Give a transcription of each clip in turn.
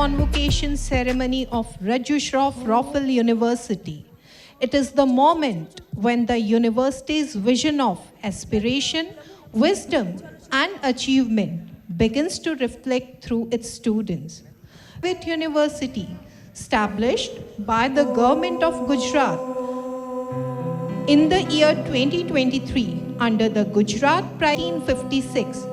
convocation ceremony of Rajushraf Raffel University. It is the moment when the university's vision of aspiration, wisdom, and achievement begins to reflect through its students. Private university, established by the government of Gujarat in the year 2023 under the Gujarat Pride 1956,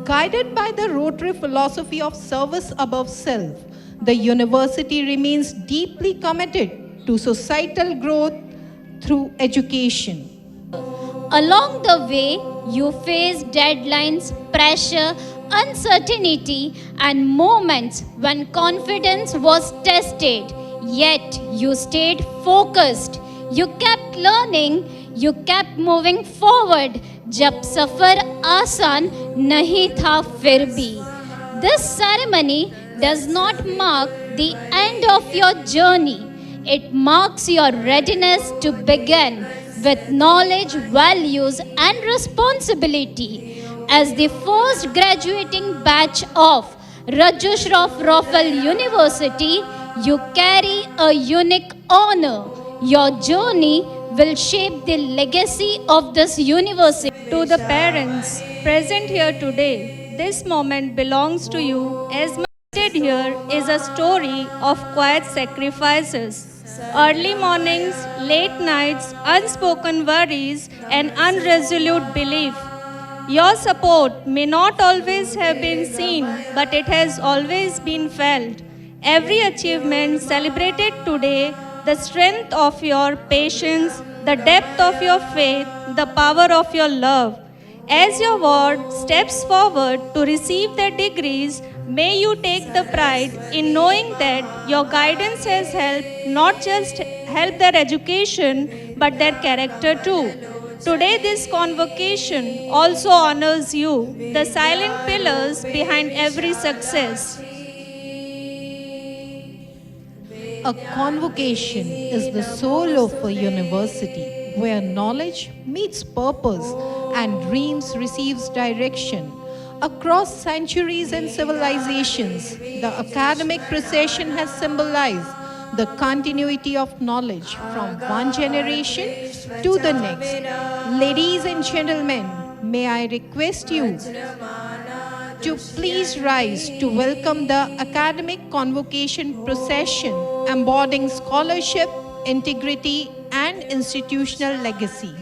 guided by the Rotary philosophy of service above self, the university remains deeply committed to societal growth through education. Along the way, you faced deadlines, pressure, uncertainty, and moments when confidence was tested. Yet you stayed focused. You kept learning. You kept moving forward. जब सफर आसान नहीं था फिर भी. This ceremony does not mark the end of your journey. It marks your readiness to begin with knowledge, values, and responsibility. As the first graduating batch of Rajushraf Raffel University, you carry a unique honor. Your journey will shape the legacy of this university. To the parents present here today, this moment belongs to you. As stated here is a story of quiet sacrifices. Early mornings, late nights, unspoken worries, and unresolute belief. Your support may not always have been seen, but it has always been felt. Every achievement celebrated today, the strength of your patience, the depth of your faith, the power of your love. As your ward steps forward to receive their degrees, may you take the pride in knowing that your guidance has helped not just help their education, but their character too. Today this convocation also honors you, the silent pillars behind every success. A convocation is the soul of a university where knowledge meets purpose and dreams receives direction. Across centuries and civilizations, the academic procession has symbolized the continuity of knowledge from one generation to the next. Ladies and gentlemen, may I request you to please rise to welcome the academic convocation procession embodying scholarship, integrity, and institutional legacy.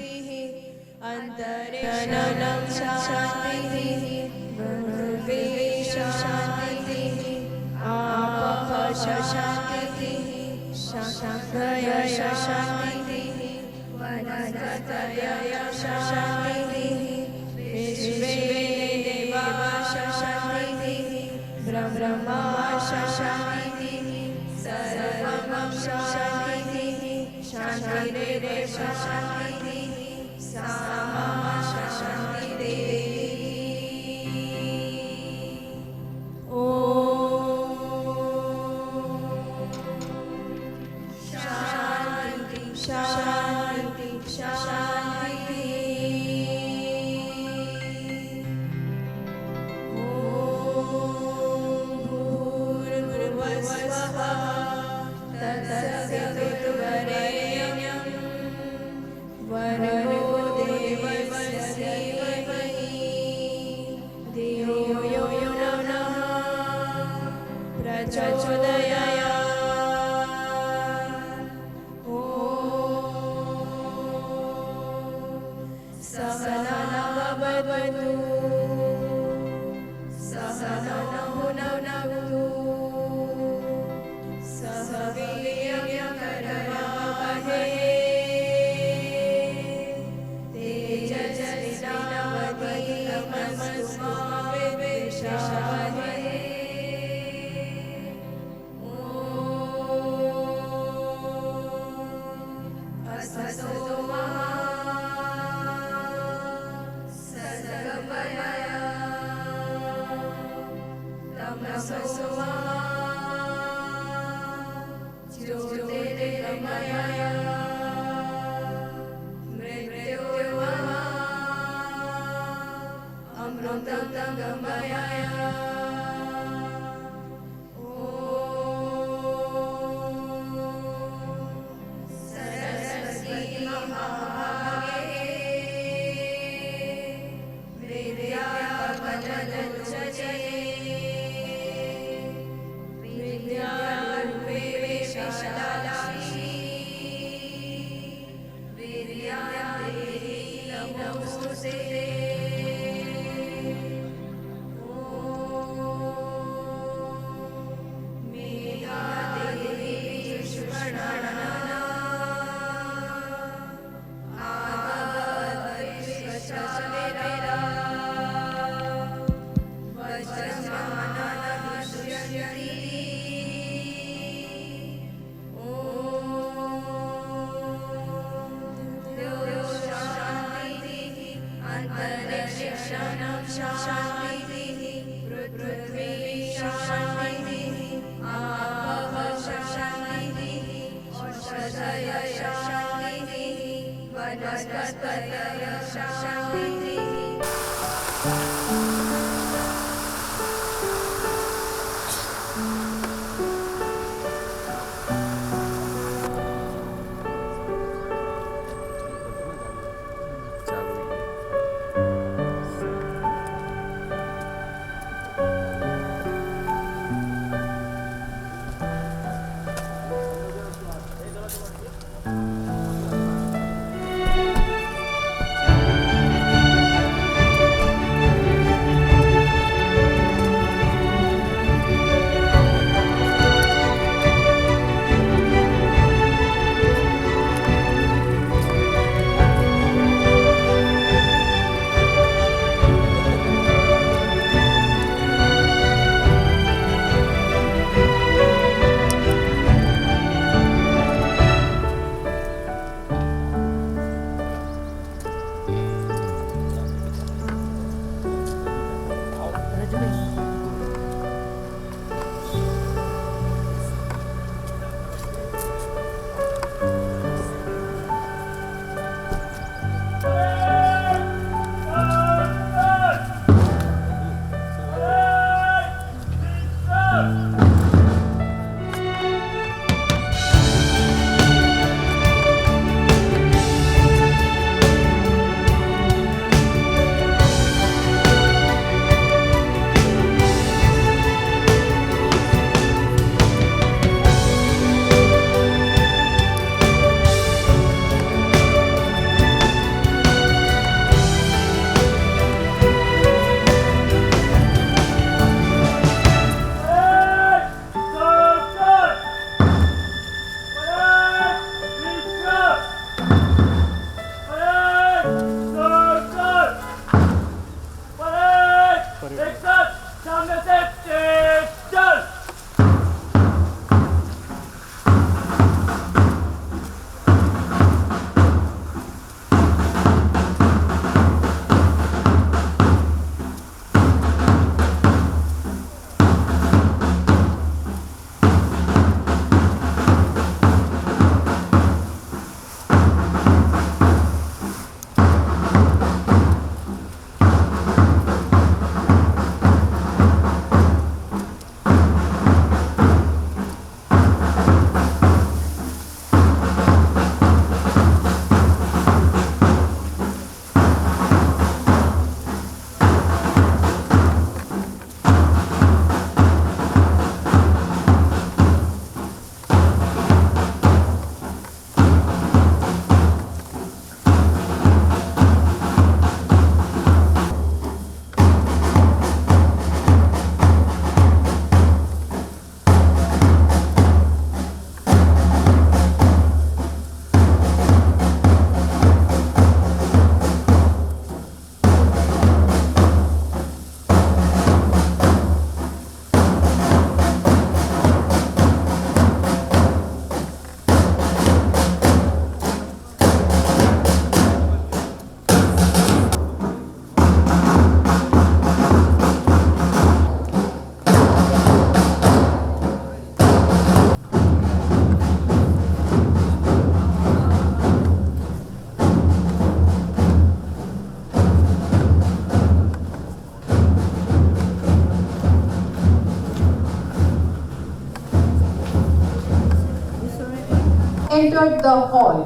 entered the hall.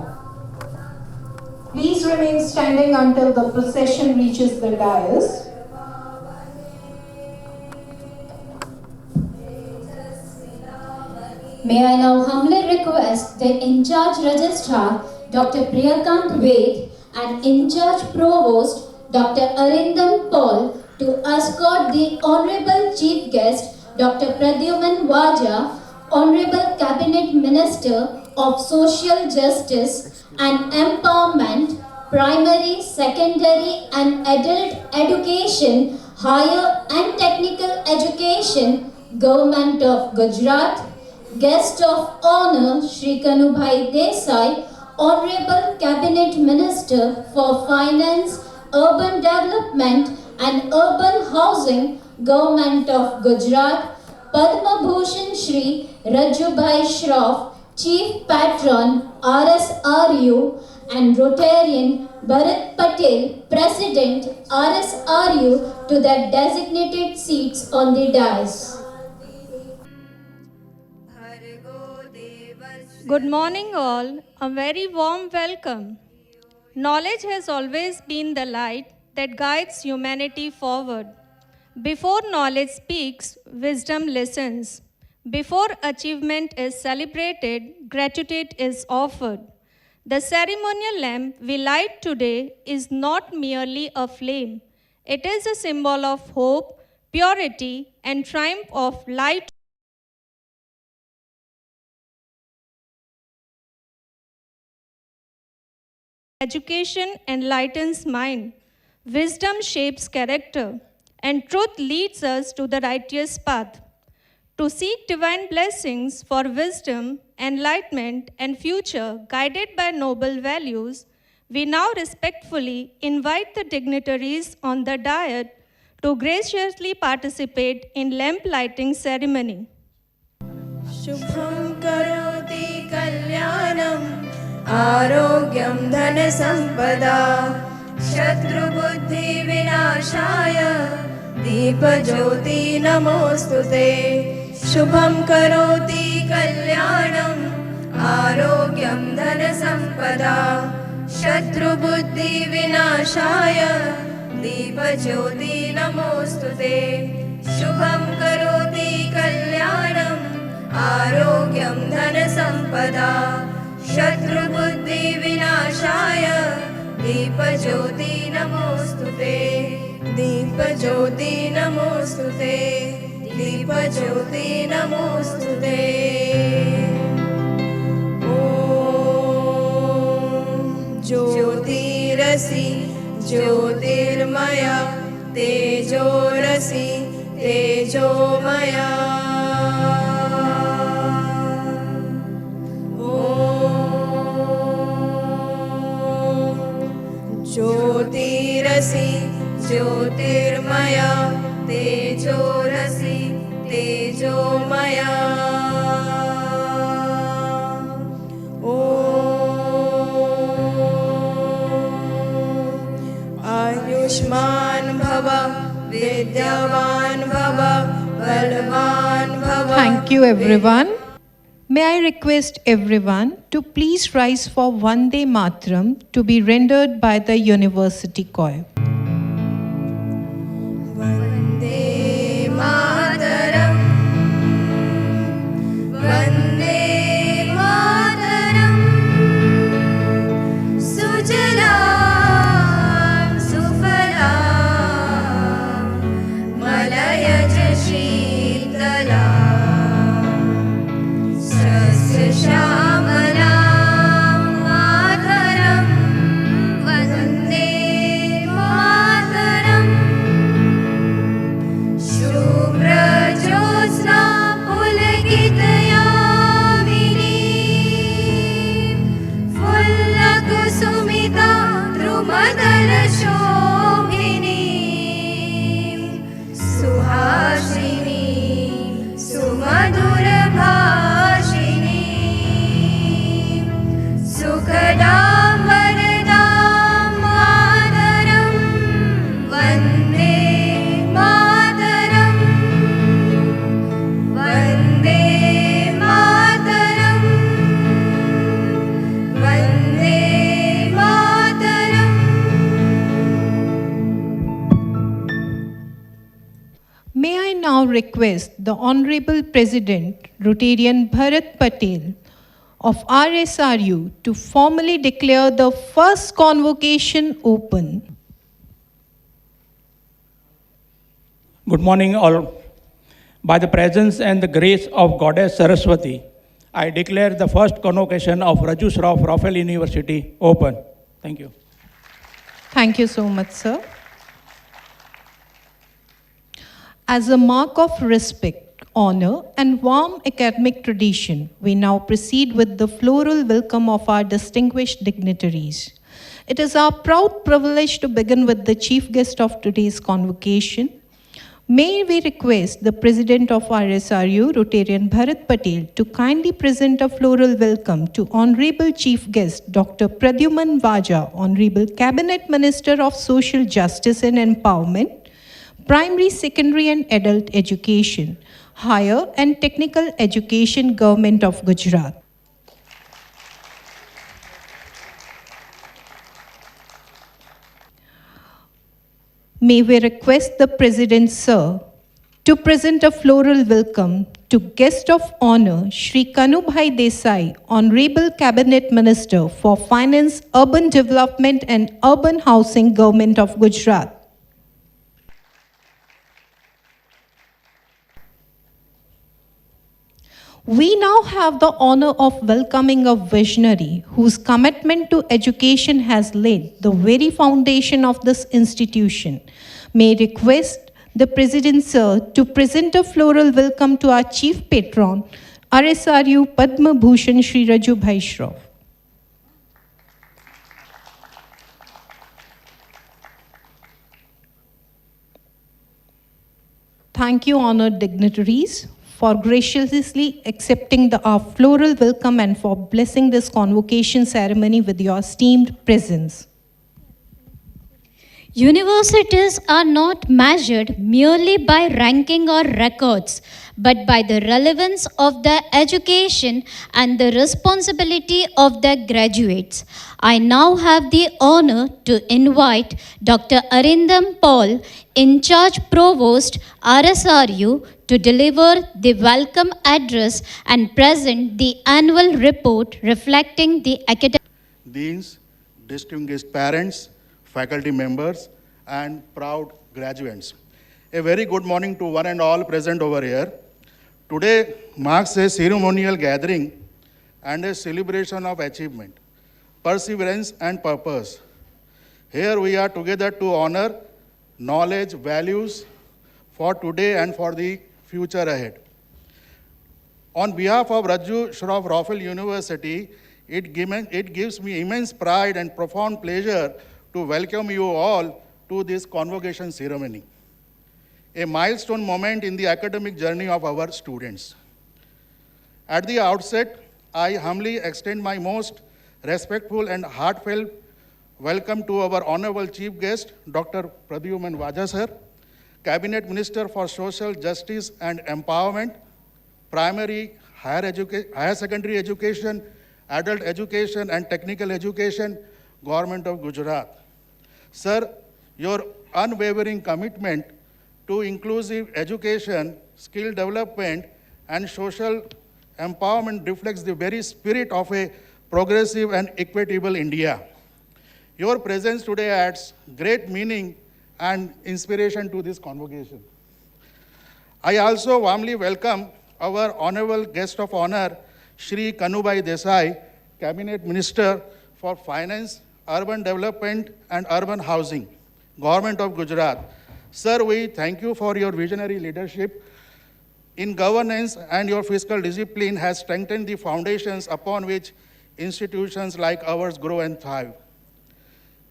Please remain standing until the procession reaches the dais. May I now humbly request the in-charge registrar, Dr. Priyakant Ved, and in-charge Provost Dr. Arindam Paul to escort the Honorable Chief Guest Dr. Pradyuman Vaja, Honorable Cabinet Minister of Social Justice and Empowerment, Primary, Secondary and Adult Education, Higher and Technical Education, Government of Gujarat, Guest of Honor Shri Kanubhai Desai, Honorable Cabinet Minister for Finance, Urban Development and Urban Housing, Government of Gujarat, Padma Bhushan Shri Rajubhai Shroff, Chief Patron RSRU and Rotarian Bharat Patel, President RSRU, to their designated seats on the dais. Good morning, all. A very warm welcome. Knowledge has always been the light that guides humanity forward. Before knowledge speaks, wisdom listens. Before achievement is celebrated, gratitude is offered. The ceremonial lamp we light today is not merely a flame. It is a symbol of hope, purity, and triumph of light. Education enlightens mind, wisdom shapes character, and truth leads us to the righteous path. To seek divine blessings for wisdom, enlightenment, and future guided by noble values, we now respectfully invite the dignitaries on the dais to graciously participate in lamp lighting ceremony. शुभं करोति कल्याणम् आरोग्यं धनसम्पदा शत्रुबुद्धिविनाशाय दीपज्योति नमोऽस्तुते शुभं करोति कल्याणम् आरोग्यं धनसम्पदा शत्रुबुद्धिविनाशाय दीपज्योति नमोऽस्तुते शुभं करोति कल्याणम् आरोग्यं धनसम्पदा शत्रुबुद्धिविनाशाय दीपज्योति नमोऽस्तुते दीपज्योति नमोऽस्तुते दीपज्योति नमोऽस्तुते ॐ ज्योतिरसि ज्योतिर्मया तेजोरसि तेजोमया ज्योतिरसि ज्योतिर्मया तेजोरसि तेजोमया ॐ आयुष्मान् भव विद्यावान् भव बलवान् भव. Thank you, everyone. May I request everyone to please rise for Vande Mataram to be rendered by the University Choir. Vande Mataram Vande Mataram सुजलां सुफलां मलयज शीतलां सस्यश्यामलां मातरं वन्दे मातरम् शुभ्रज्योत्स्ना पुलकितयामिनी फुल्लकुसुमिता द्रुमदलशोभिनी सुहासिनी सुमधुरभाषिणी सुखदां वरदां मातरं Vande Mataram Vande Mataram Vande Mataram. May I now request the Honorable President, Rotarian Bharat Patel, of RSRU to formally declare the first convocation open. Good morning, all. By the presence and the grace of Goddess Saraswati, I declare the first convocation of Raju Shroff Raffle University open. Thank you. Thank you so much, sir. As a mark of respect, honor, and warm academic tradition, we now proceed with the floral welcome of our distinguished dignitaries. It is our proud privilege to begin with the chief guest of today's convocation. May we request the President of RSRU, Rotarian Bharat Patel, to kindly present a floral welcome to Honorable Chief Guest Dr. Pradyuman Vaja, Honorable Cabinet Minister of Social Justice and Empowerment, Primary, Secondary and Adult Education, Higher and Technical Education, Government of Gujarat. May we request the President, sir, to present a floral welcome to Guest of Honor, Shri Kanubhai Desai, Honorable Cabinet Minister for Finance, Urban Development and Urban Housing, Government of Gujarat. We now have the honor of welcoming a visionary whose commitment to education has laid the very foundation of this institution. May I request the President, sir, to present a floral welcome to our Chief Patron, RSRU Padma Bhushan Shri Raju Bhai Shroff. Thank you, honored dignitaries, for graciously accepting our floral welcome and for blessing this convocation ceremony with your esteemed presence. Universities are not measured merely by ranking or records, but by the relevance of their education and the responsibility of their graduates. I now have the honor to invite Dr. Arindam Paul, In Charge Provost, RSRU, to deliver the welcome address and present the annual report reflecting the academic. Deans, distinguished parents, faculty members, and proud graduates. A very good morning to one and all present over here. Today marks a ceremonial gathering and a celebration of achievement, perseverance, and purpose. Here we are together to honor knowledge, values for today and for the future ahead. On behalf of Raju Shroff Raffle University, it gives me immense pride and profound pleasure to welcome you all to this convocation ceremony, a milestone moment in the academic journey of our students. At the outset, I humbly extend my most respectful and heartfelt welcome to our honorable chief guest, Dr. Pradyuman Vaja sir, Cabinet Minister for Social Justice and Empowerment, Primary, Higher Secondary Education, Adult Education and Technical Education, Government of Gujarat. Sir, your unwavering commitment to inclusive education, skill development, and social empowerment reflects the very spirit of a progressive and equitable India. Your presence today adds great meaning and inspiration to this convocation. I also warmly welcome our honorable guest of honor, Shri Kanubhai Desai, Cabinet Minister for Finance, Urban Development and Urban Housing, Government of Gujarat. Sir, we thank you for your visionary leadership in governance, and your fiscal discipline has strengthened the foundations upon which institutions like ours grow and thrive.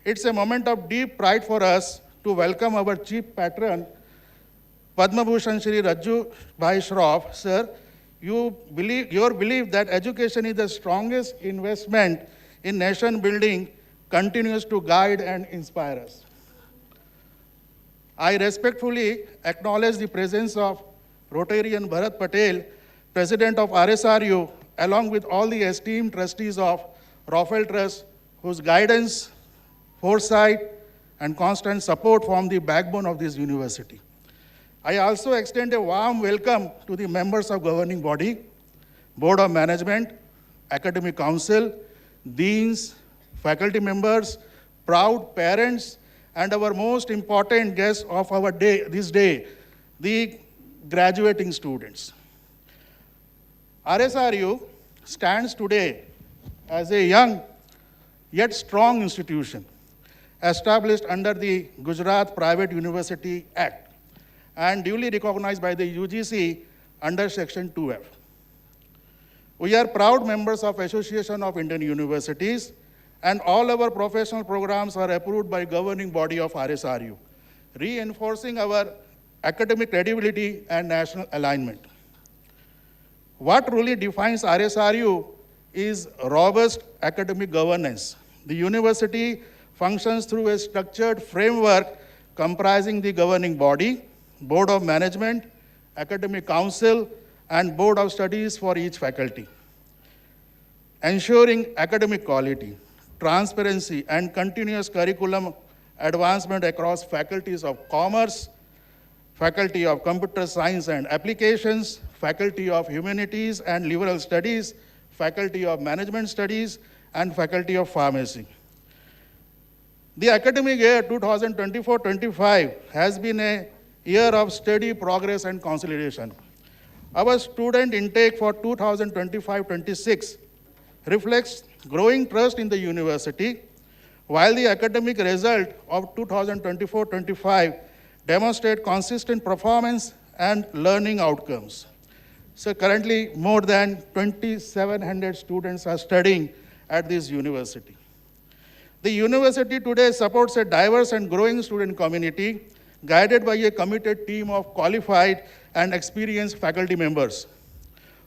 It's a moment of deep pride for us to welcome our chief patron, Padma Bhushan Shri Raju Bhai Shroff. Sir, your belief that education is the strongest investment in nation building continues to guide and inspire us. I respectfully acknowledge the presence of Rotarian Bharat Patel, President of RSRU, along with all the esteemed trustees of Raffle Trust, whose guidance, foresight, and constant support form the backbone of this university. I also extend a warm welcome to the members of governing body, Board of Management, academic council, deans, faculty members, proud parents, and our most important guest of our day, this day, the graduating students. RSRU stands today as a young yet strong institution established under the Gujarat Private University Act and duly recognized by the UGC under Section 2F. We are proud members of Association of Indian Universities, and all our professional programs are approved by governing body of RSRU, reinforcing our academic credibility and national alignment. What truly defines RSRU is robust academic governance. The university functions through a structured framework comprising the governing body, board of management, academic council, and board of studies for each faculty, ensuring academic quality, transparency, and continuous curriculum advancement across faculties of commerce, faculty of computer science and applications, faculty of humanities and liberal studies, faculty of management studies, and faculty of pharmacy. The academic year 2024-25 has been a year of steady progress and consolidation. Our student intake for 2025-26 reflects growing trust in the university, while the academic result of 2024-25 demonstrate consistent performance and learning outcomes. So currently, more than 2,700 students are studying at this university. The university today supports a diverse and growing student community, guided by a committed team of qualified and experienced faculty members.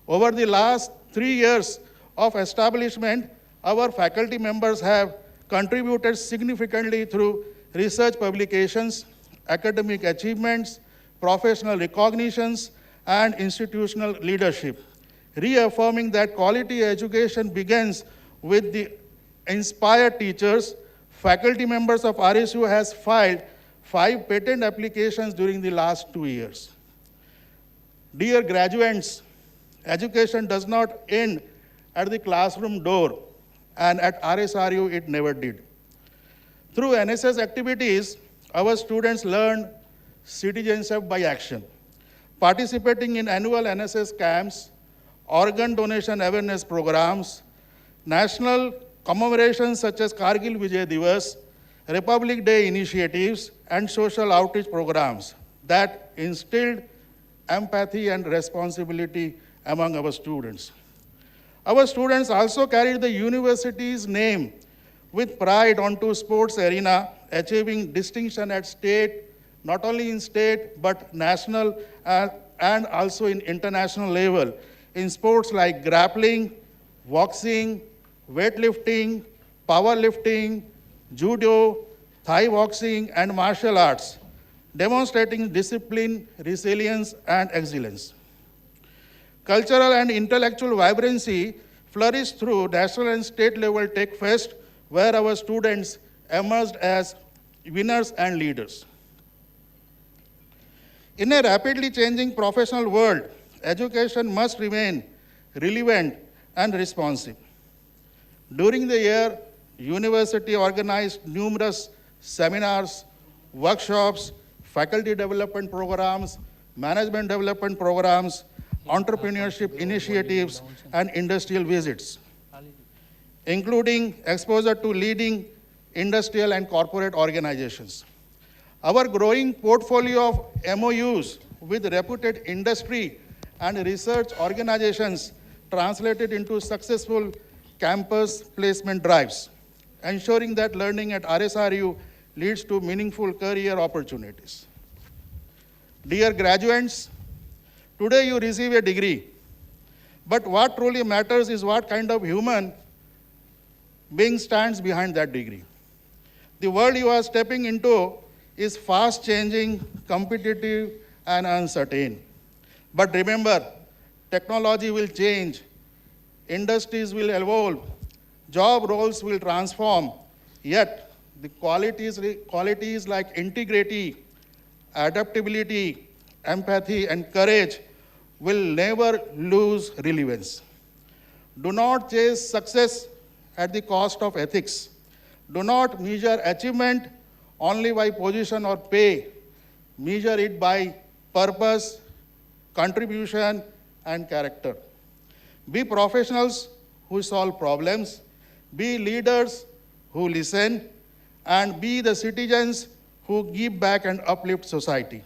Over the last 3 years of establishment, our faculty members have contributed significantly through research publications, academic achievements, professional recognitions, and institutional leadership, reaffirming that quality education begins with the inspired teachers. Faculty members of RSU has filed 5 patent applications during the last 2 years. Dear graduates, education does not end at the classroom door, and at RSRU it never did. Through NSS activities, our students learn citizenship by action, participating in annual NSS camps, organ donation awareness programs, national commemorations such as Kargil Vijay Divas, Republic Day initiatives, and social outreach programs that instilled empathy and responsibility among our students. Our students also carried the university's name with pride onto sports arena, achieving distinction at state, not only in state, but national and also in international level in sports like grappling, boxing, weightlifting, powerlifting, judo, Thai boxing, and martial arts, demonstrating discipline, resilience, and excellence. Cultural and intellectual vibrancy flourished through national and state level Tech Fest, where our students emerged as winners and leaders. In a rapidly changing professional world, education must remain relevant and responsive. During the year, university organized numerous seminars, workshops, faculty development programs, management development programs, entrepreneurship initiatives, and industrial visits, including exposure to leading industrial and corporate organizations. Our growing portfolio of MOUs with reputed industry and research organizations translated into successful campus placement drives, ensuring that learning at RSRU leads to meaningful career opportunities. Dear graduates, today you receive a degree, but what truly matters is what kind of human being stands behind that degree. The world you are stepping into is fast changing, competitive, and uncertain. But remember, technology will change, industries will evolve, job roles will transform, yet the qualities like integrity, adaptability, empathy, and courage will never lose relevance. Do not chase success at the cost of ethics. Do not measure achievement only by position or pay. Measure it by purpose, contribution, and character. Be professionals who solve problems. Be leaders who listen. And be the citizens who give back and uplift society.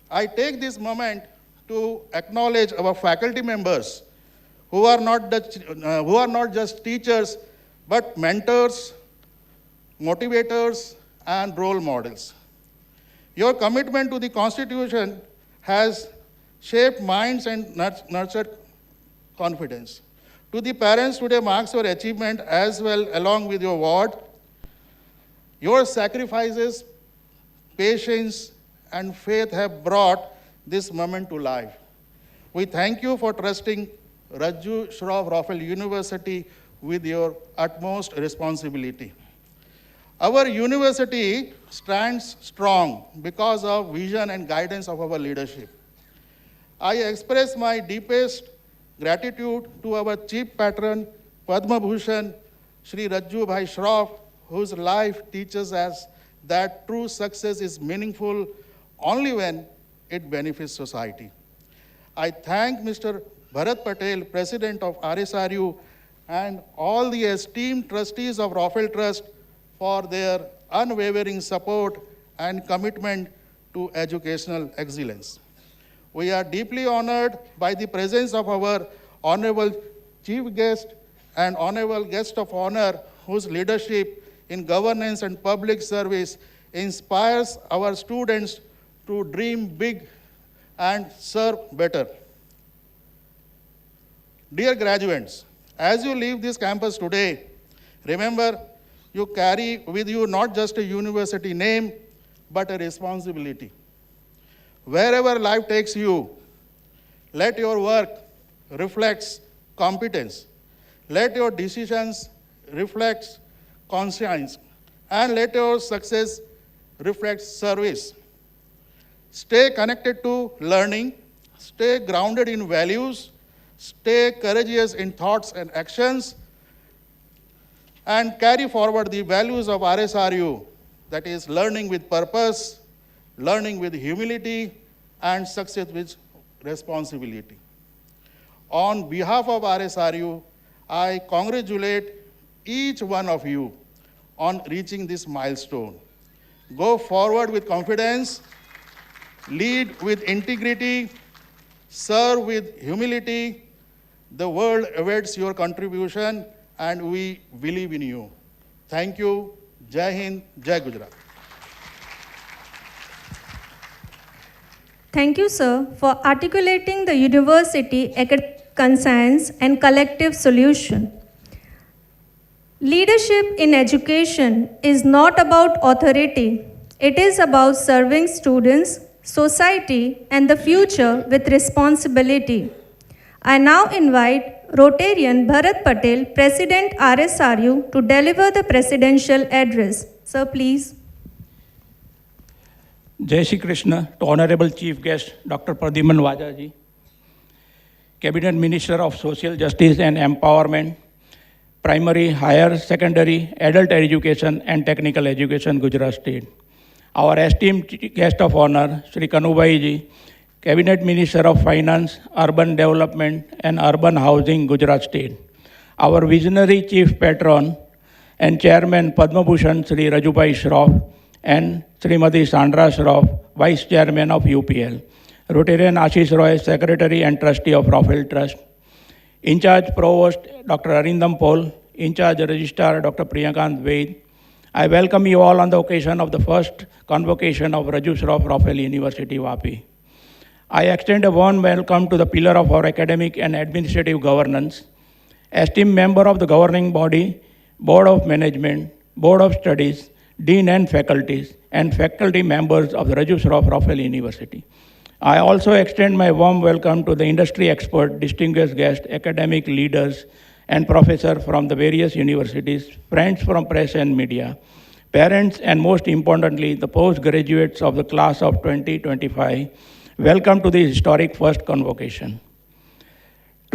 I take this moment to acknowledge our faculty members who are not just teachers, but mentors, motivators, and role models. Your commitment to the Constitution has shaped minds and nurtured confidence. To the parents, today marks your achievement as well along with your award. Your sacrifices, patience, and faith have brought this moment to life. We thank you for trusting Raju Shroff Raffel University with your utmost responsibility. Our university stands strong because of vision and guidance of our leadership. I express my deepest gratitude to our chief patron, Padma Bhushan, Shri Raju Bhai Shroff, whose life teaches us that true success is meaningful only when it benefits society. I thank Mr. Bharat Patel, President of RSRU, and all the esteemed trustees of Raffel Trust for their unwavering support and commitment to educational excellence. We are deeply honored by the presence of our Honorable Chief Guest and Honorable Guest of Honor, whose leadership in governance and public service inspires our students to dream big and serve better. Dear graduates, as you leave this campus today, remember you carry with you not just a university name, but a responsibility. Wherever life takes you, let your work reflect competence. Let your decisions reflect conscience. And let your success reflect service. Stay connected to learning. Stay grounded in values. Stay courageous in thoughts and actions. And carry forward the values of RSRU, that is learning with purpose, learning with humility, and success with responsibility. On behalf of RSRU, I congratulate each one of you on reaching this milestone. Go forward with confidence, lead with integrity, serve with humility. The world awaits your contribution, and we believe in you. Thank you. Jai Hind, Jai Gujarat. Thank you, sir, for articulating the university conscience and collective solution. Leadership in education is not about authority. It is about serving students, society, and the future with responsibility. I now invite Rotarian Bharat Patel, President RSRU, to deliver the presidential address. Sir, please. Jai Shri Krishna to Honorable Chief Guest Dr. Pradyuman Vaja ji, Cabinet Minister of Social Justice and Empowerment, Primary, Higher, Secondary, Adult Education and Technical Education, Gujarat State. Our esteemed Guest of Honor, Shri Kanubai ji, Cabinet Minister of Finance, Urban Development and Urban Housing, Gujarat State. Our visionary Chief Patron and Chairman Padma Bhushan, Shri Rajubhai Shroff, and Srimati Sandra Shroff, Vice Chairman of UPL. Rotarian Ashish Roy, Secretary and Trustee of Raffel Trust. In charge Provost Dr. Arindam Paul, in charge Registrar Dr. Priyakant Vaid. I welcome you all on the occasion of the first convocation of Raju Shroff Raffel University, Vapi. I extend a warm welcome to the pillar of our academic and administrative governance, esteemed member of the governing body, Board of Management, Board of Studies, Dean and faculties, and faculty members of the Raju Shroff Raffel University. I also extend my warm welcome to the industry expert, distinguished guests, academic leaders, and professors from the various universities, friends from press and media, parents, and most importantly, the postgraduates of the class of 2025. Welcome to the historic first convocation.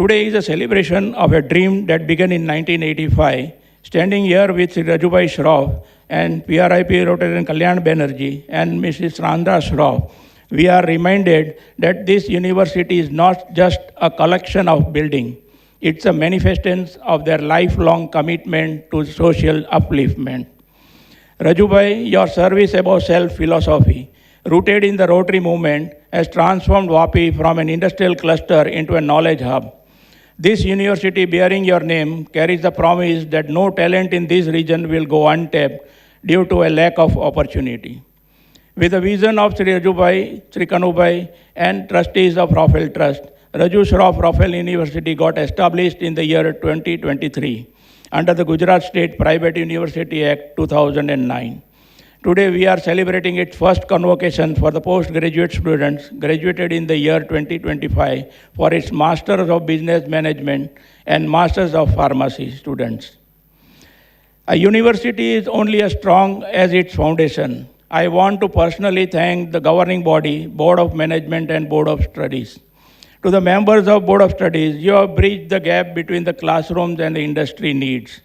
Today is a celebration of a dream that began in 1985. Standing here with Sri Rajubhai Shroff and PRIP Rotarian Kalyan Banerjee and Mrs. Randra Shroff, we are reminded that this university is not just a collection of buildings. It's a manifestation of their lifelong commitment to social upliftment. Rajubhai, your service above self philosophy, rooted in the Rotary movement, has transformed Vapi from an industrial cluster into a knowledge hub. This university bearing your name carries the promise that no talent in this region will go untapped due to a lack of opportunity. With the vision of Sri Rajubhai, Sri Kanubai, and trustees of Rafael Trust, Raju Shroff Rafael University got established in the year 2023 under the Gujarat State Private University Act 2009. Today we are celebrating its first convocation for the postgraduate students graduated in the year 2025 for its Masters of Business Management and Masters of Pharmacy students. A university is only as strong as its foundation. I want to personally thank the governing body, Board of Management and Board of Studies. To the members of Board of Studies, you have bridged the gap between the classrooms and the industry needs.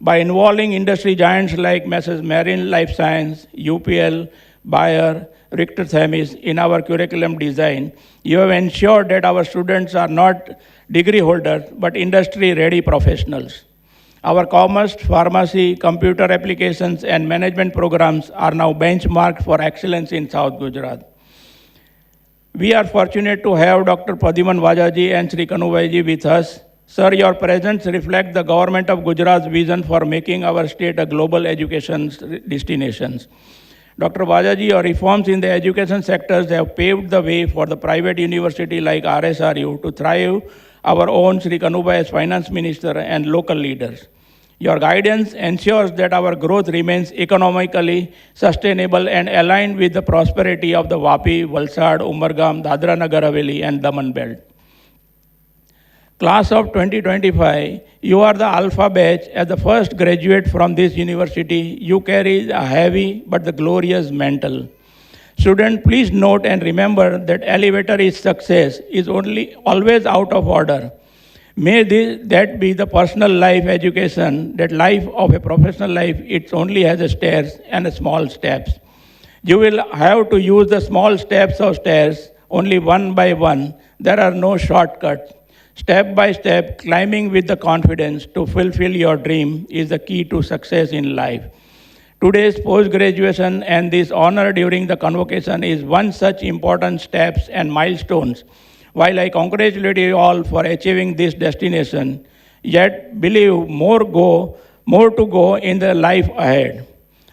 By involving industry giants like Messrs. Marine Life Science, UPL, Bayer, Richter Themis in our curriculum design, you have ensured that our students are not degree holders but industry-ready professionals. Our commerce, pharmacy, computer applications, and management programs are now benchmarked for excellence in South Gujarat. We are fortunate to have Dr. Padiman Vajaji and Sri Kanubaiji with us. Sir, your presence reflects the government of Gujarat's vision for making our state a global education destination. Dr. Vajaji, your reforms in the education sectors have paved the way for the private university like RSRU to thrive, our own Sri Kanubai as finance minister and local leaders. Your guidance ensures that our growth remains economically sustainable and aligned with the prosperity of the Vapi, Valsad, Umargam, Dadra Nagar Haveli and Daman belt. Class of 2025, you are the alpha batch. As the first graduate from this university, you carry a heavy but the glorious mantle. Student, please note and remember that elevator is success is always out of order. May that be the personal life education, that life of a professional life, it only has a stairs and a small steps. You will have to use the small steps of stairs only one by one. There are no shortcuts. Step by step, climbing with the confidence to fulfill your dream is the key to success in life. Today's post-graduation and this honor during the convocation is one such important steps and milestones. While I congratulate you all for achieving this destination, yet believe more to go in the life ahead.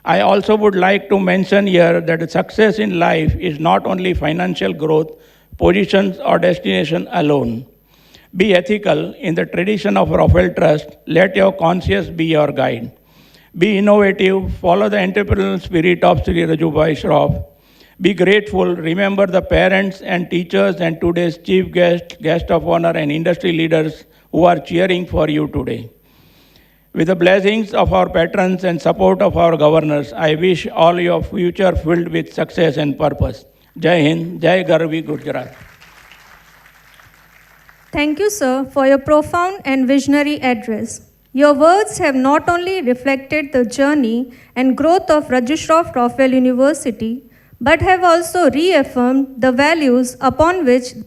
I also would like to mention here that success in life is not only financial growth, positions or destination alone. Be ethical in the tradition of Rafael Trust. Let your conscience be your guide. Be innovative. Follow the entrepreneurial spirit of Sri Rajubhai Shroff. Be grateful. Remember the parents and teachers and today's chief guest of honor and industry leaders who are cheering for you today. With the blessings of our patrons and support of our governors, I wish all your future filled with success and purpose. Jai Hind, Jai Garvi Gujarat. Thank you, sir, for your profound and visionary address. Your words have not only reflected the journey and growth of Raju Shroff Rafael University, but have also reaffirmed the values upon which the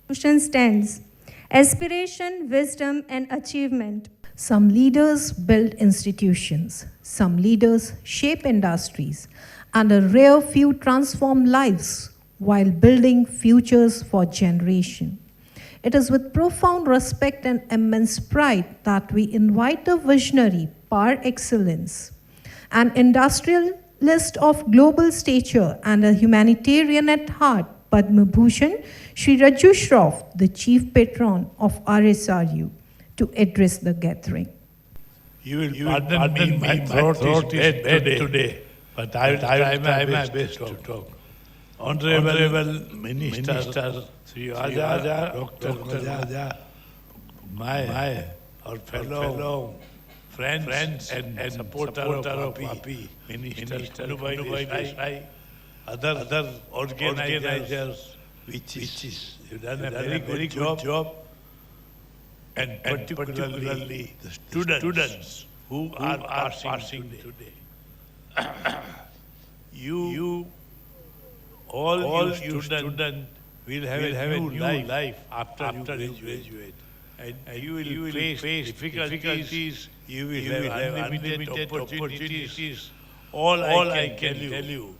institution stands: aspiration, wisdom, and achievement. Some leaders build institutions, some leaders shape industries, and a rare few transform lives while building futures for generation. It is with profound respect and immense pride that we invite a visionary par excellence, an industrialist of global stature and a humanitarian at heart, Padma Bhushan, Sri Raju Shroff, the chief patron of RSRU, to address the gathering. You will pardon me, my throat is dead today, but I will try my best to talk. Honorable Minister Sri Aja, Dr. Aja, my our fellow friends and supporter of Vapi, Minister Kanubai Desai, other organizers, which is you've done a very good job. and particularly the students who are passing today. you all you students will have a new life after you graduate. And you will face difficulties, you will have unlimited opportunities. All I can tell you,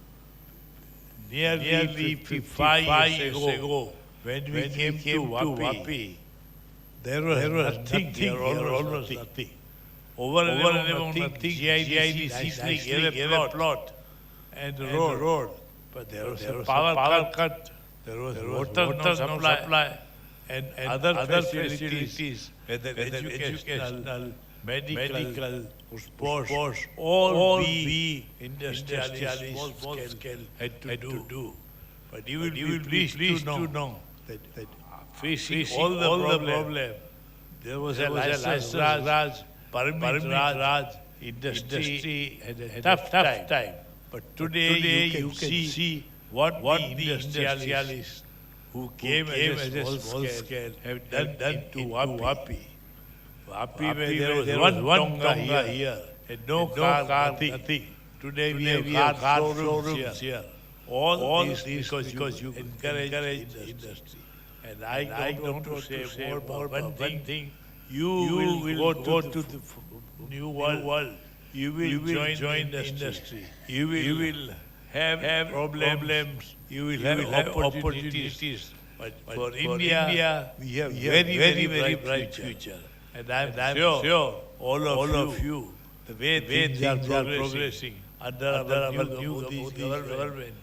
nearly 55 years ago, when we came to Vapi, there was nothing here, almost nothing. Over and above nothing, GIDC gave a plot and road. But there was a power cut, there was water no supply, and other facilities, whether educational, medical, sports, all we industrialists, small scale, had to do. But you will be pleased to know that facing all the problem, there was a license Raj, permit Raj, industry had a tough time. But today you can see what the industrialists who came as a small scale have done to Vapi. Vapi, where there was one Tonga here, and no car, nothing. Today we have car showrooms here. All this because you encourage the industry. And I don't want to say more, but one thing, you will go to the new world. You will join the industry. You will have problems. You will have opportunities. But for India, we have very bright future. And I'm sure all of you, the way things are progressing under our new government,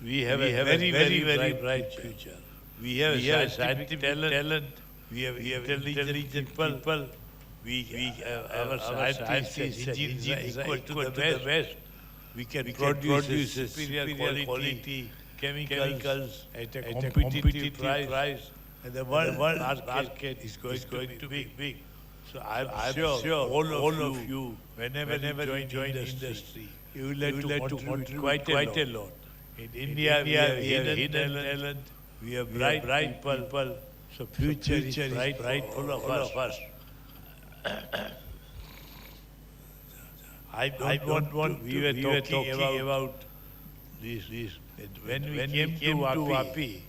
we have a very bright future. We have scientific talent. We have intelligent people. Our scientists and engineers are equal to the best. We can produce superior quality chemicals at a competitive price, and the world market is going to be big. So I'm sure all of you, whenever you join the industry, you will have to contribute quite a lot. In India, we have hidden talent, we have bright people, so future is bright for all of us. I don't want, we were talking about this. When we came to Vapi,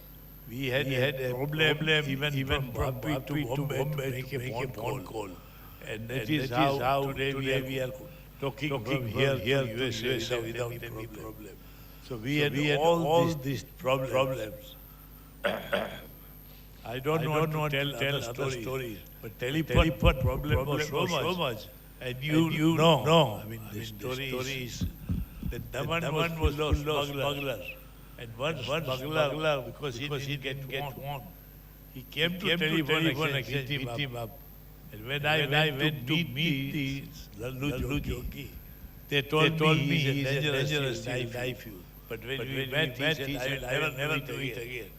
we had a problem even from Vapi to Bombay to make a phone call. And that is how today we are talking from here to USA without any problem. So we had all these problems. I don't want to tell other stories, but telephone problem was so much. And you know, I mean, the story is that Daman was full of smugglers. And one smuggler, because he didn't get one, he came to telephone exchange, meet him up. And when I went to meet the Lallu Jogi, they told me he's a dangerous knife. But when we met, he said, I will never do it again.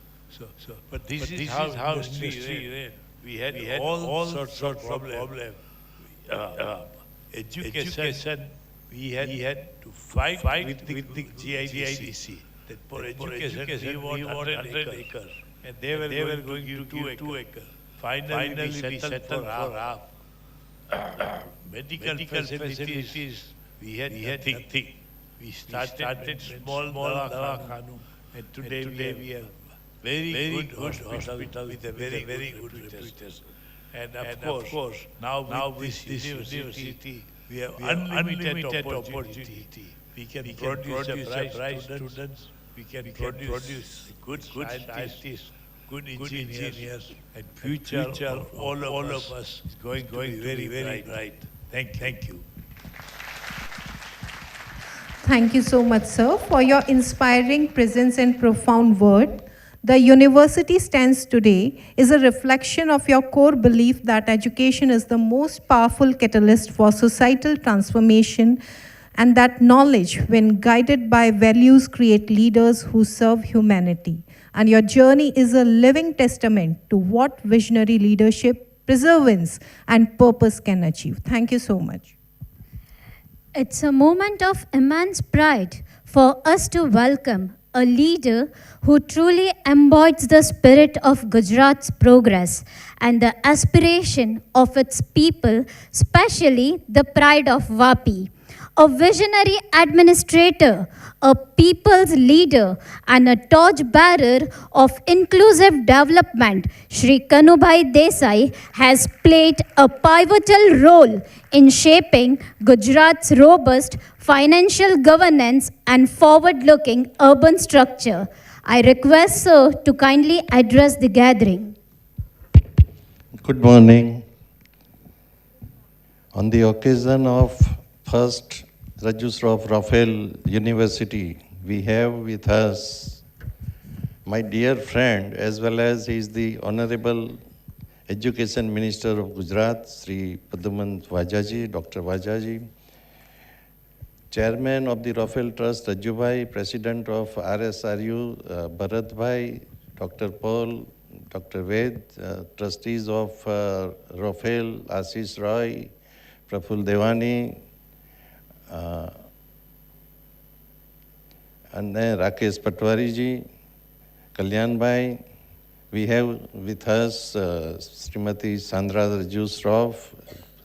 But this is how industry ran. We had all sorts of problems. Education, we had to fight with the GIDC. That for education, we want 100 acres. And they were going to give 2 acres. Finally, we settled for half. Medical facilities, we had nothing. We started small Dawakanu, and today we have very good hospital with a very good reputation. And of course, now with this university, we have unlimited opportunity. We can produce a bright students, we can produce good scientists, good engineers, and future of all of us is going to be very bright. Thank you. Thank you so much, sir, for your inspiring presence and profound word. The university stands today is a reflection of your core belief that education is the most powerful catalyst for societal transformation, and that knowledge, when guided by values, create leaders who serve humanity. And your journey is a living testament to what visionary leadership, perseverance, and purpose can achieve. Thank you so much. It's a moment of immense pride for us to welcome a leader who truly embodies the spirit of Gujarat's progress and the aspiration of its people, especially the pride of Vapi. A visionary administrator, a people's leader, and a torchbearer of inclusive development, Shri Kanubhai Desai has played a pivotal role in shaping Gujarat's robust financial governance and forward-looking urban structure. I request Sir to kindly address the gathering. Good morning. On the occasion of first Rajushraf Raphael University, we have with us my dear friend as well as he is the Honorable Education Minister of Gujarat, Sri Padman Vajaji, Dr. Vajaji, Chairman of the Raphael Trust, Rajubhai, President of RSRU, Bharatbhai, Dr. Paul, Dr. Ved, trustees of Raphael, Ashish Roy, Praful Devani, and then Rakesh Patwari ji, Kalyan Bhai. We have with us Srimati Sandra Raju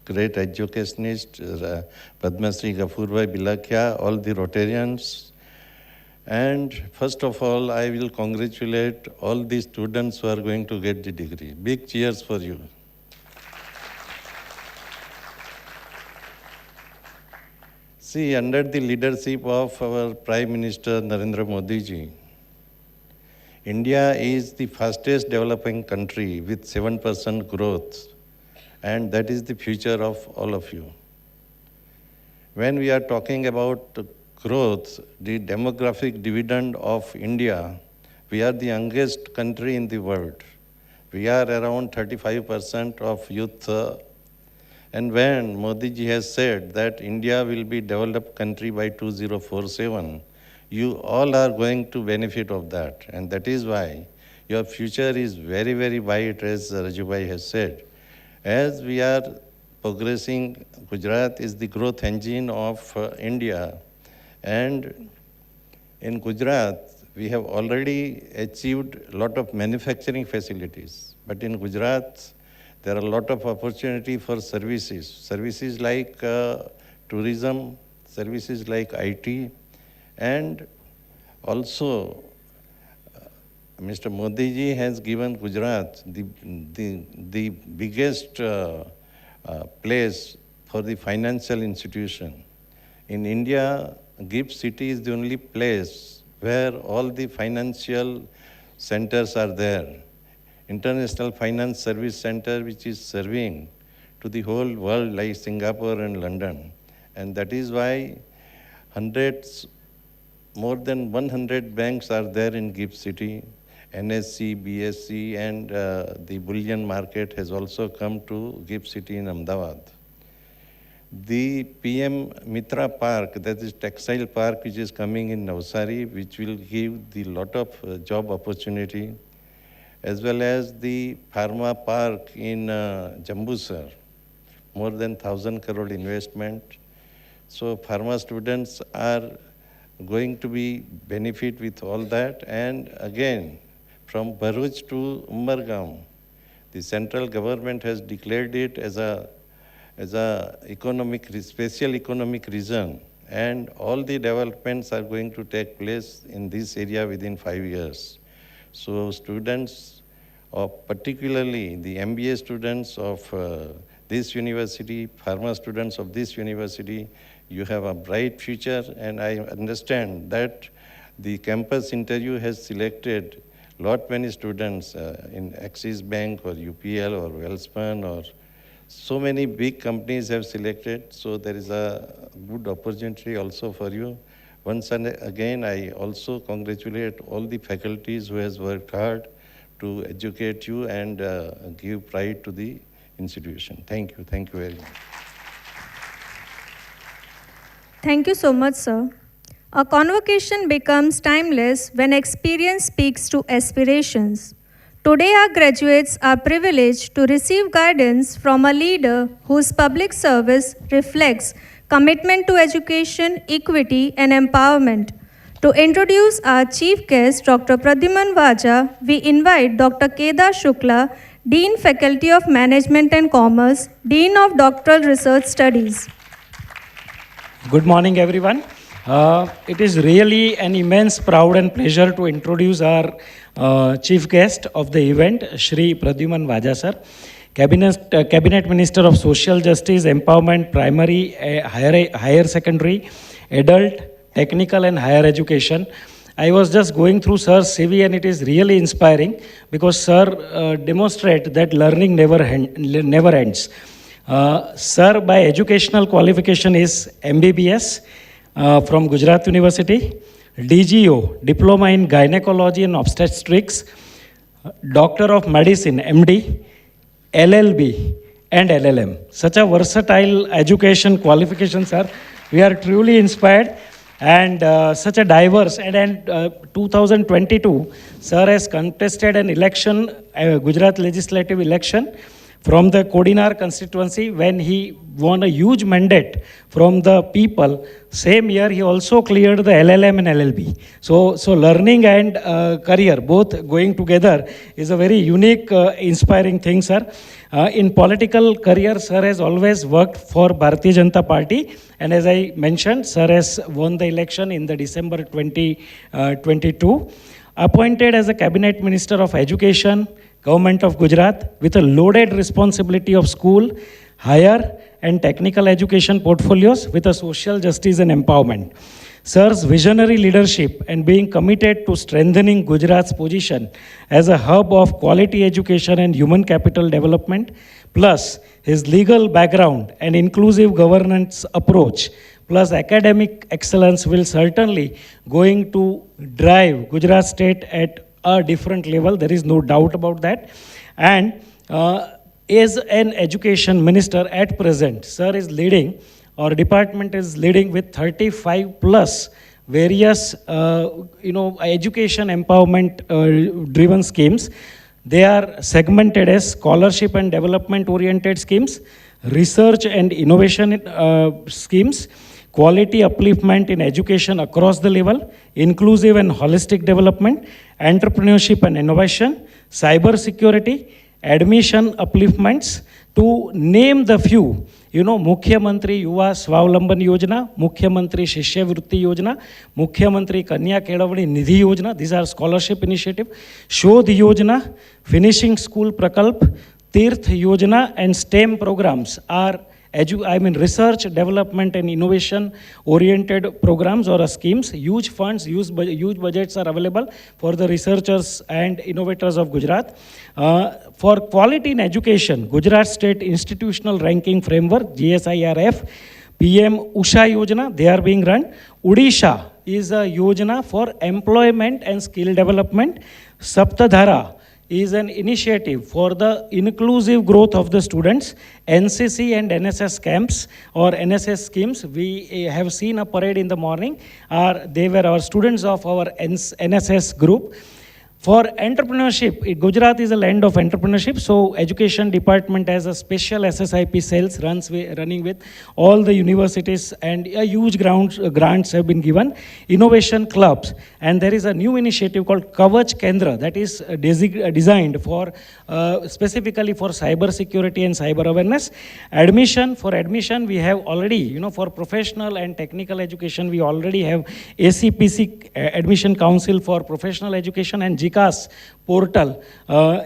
great educationist, Padma Shri Ghafoor Bhai Bilakia, all the Rotarians. And first of all, I will congratulate all the students who are going to get the degree. Big cheers for you. See, under the leadership of our Prime Minister Narendra Modi ji, India is the fastest developing country with 7% growth, and that is the future of all of you. When we are talking about growth, the demographic dividend of India, we are the youngest country in the world. We are around 35% of youth. And when Modi ji has said that India will be developed country by 2047, you all are going to benefit of that. And that is why your future is very, very bright, as Rajubhai has said. As we are progressing, Gujarat is the growth engine of India. And in Gujarat, we have already achieved a lot of manufacturing facilities. But in Gujarat, there are a lot of opportunity for services. Services like tourism, services like IT, and also Mr. Modi ji has given Gujarat the biggest place for the financial institution. In India, GIFT City is the only place where all the financial centers are there. International Finance Service Center, which is serving to the whole world like Singapore and London. And that is why more than 100 banks are there in GIFT City. NSC, BSC, and the bullion market has also come to GIFT City in Ahmedabad. The PM Mitra Park, that is textile park, which is coming in Navsari, which will give the lot of job opportunity, as well as the pharma park in Jambusar, more than 1,000 crore investment. So pharma students are going to be benefit with all that. And again, from Bharuch to Umbergaon, the central government has declared it as a special economic region, and all the developments are going to take place in this area within 5 years. So students, particularly the MBA students of this university, pharma students of this university, you have a bright future, and I understand that the campus interview has selected many students in Axis Bank or UPL or Welspun, or so many big companies have selected, so there is a good opportunity also for you. Once again, I also congratulate all the faculties who has worked hard to educate you and give pride to the institution. Thank you very much. Thank you so much, sir. A convocation becomes timeless when experience speaks to aspirations. Today, our graduates are privileged to receive guidance from a leader whose public service reflects commitment to education, equity, and empowerment. To introduce our chief guest, Dr. Pradyuman Vaja, we invite Dr. Kedar Shukla, Dean Faculty of Management and Commerce, Dean of Doctoral Research Studies. Good morning, everyone. It is really an immense pride and pleasure to introduce our chief guest of the event, Shri Pradyuman Vaja sir, Cabinet Minister of Social Justice, Empowerment, Primary, Higher Secondary, Adult, Technical and Higher Education. I was just going through Sir's CV and it is really inspiring because Sir demonstrate that learning never ends. Sir, by educational qualification is MBBS from Gujarat University, DGO, Diploma in Gynecology and Obstetrics, Doctor of Medicine, MD, LLB and LLM. Such a versatile education qualification, sir. We are truly inspired. And such a diverse, and 2022, Sir has contested an election, Gujarat legislative election from the Kodinar constituency when he won a huge mandate from the people. Same year, he also cleared the LLM and LLB. So learning and career, both going together, is a very unique, inspiring thing, sir. In political career, Sir has always worked for Bharatiya Janata Party. And as I mentioned, Sir has won the election in the December 2022. Appointed as a Cabinet Minister of Education, Government of Gujarat, with a loaded responsibility of school, higher and technical education portfolios with a social justice and empowerment. Sir's visionary leadership and being committed to strengthening Gujarat's position as a hub of quality education and human capital development, plus his legal background and inclusive governance approach, plus academic excellence will certainly going to drive Gujarat state at a different level. There is no doubt about that. And as an education minister at present, Sir is leading, our department is leading with 35 plus various education empowerment driven schemes. They are segmented as scholarship and development oriented schemes, research and innovation schemes, quality upliftment in education across the level, inclusive and holistic development, entrepreneurship and innovation, cyber security, admission upliftments, to name the few. Mukhyamantri Yuva Swavlamban Yojana, Mukhyamantri Shishya Yojana, Mukhyamantri Kanya Kedavani Nidhi Yojana, these are scholarship initiative, Shodh Yojana, Finishing School Prakalp, Tirth Yojana and STEM programs are research, development and innovation oriented programs or schemes. Huge funds, huge budgets are available for the researchers and innovators of Gujarat. For quality in education, Gujarat State Institutional Ranking Framework, GSIRF, PM Usha Yojana, they are being run. Odisha is a Yojana for employment and skill development. Saptadhara is an initiative for the inclusive growth of the students. NCC and NSS camps or NSS schemes, we have seen a parade in the morning. They were our students of our NSS group. For entrepreneurship, Gujarat is a land of entrepreneurship, so education department has a special SSIP cells running with all the universities, and a huge grants have been given. Innovation clubs, and there is a new initiative called Kavach Kendra that is designed for specifically for cyber security and cyber awareness. For admission, we have already, for professional and technical education, we already have ACPC, Admission Council for Professional Education, and GCAS portal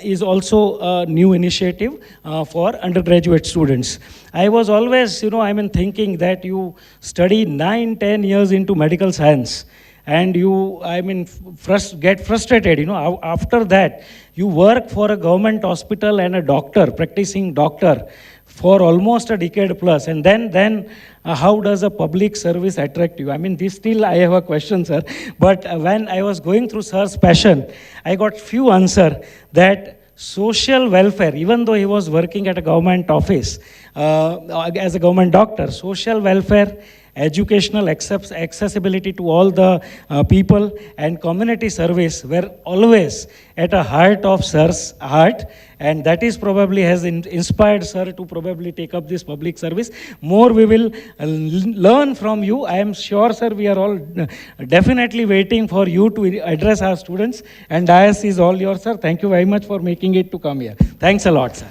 is also a new initiative for undergraduate students. I was always, thinking that you study 9-10 years into medical science and you, get frustrated, after that you work for a government hospital and a doctor, practicing doctor for almost a decade plus, and then how does a public service attract you? This still I have a question, sir. But when I was going through Sir's passion, I got few answer that social welfare, even though he was working at a government office as a government doctor, social welfare educational accessibility to all the people, and community service were always at a heart of Sir's heart, and that is probably has inspired Sir to probably take up this public service. More we will learn from you. I am sure, Sir, we are all definitely waiting for you to address our students, and dais is all yours, Sir. Thank you very much for making it to come here. Thanks a lot, Sir.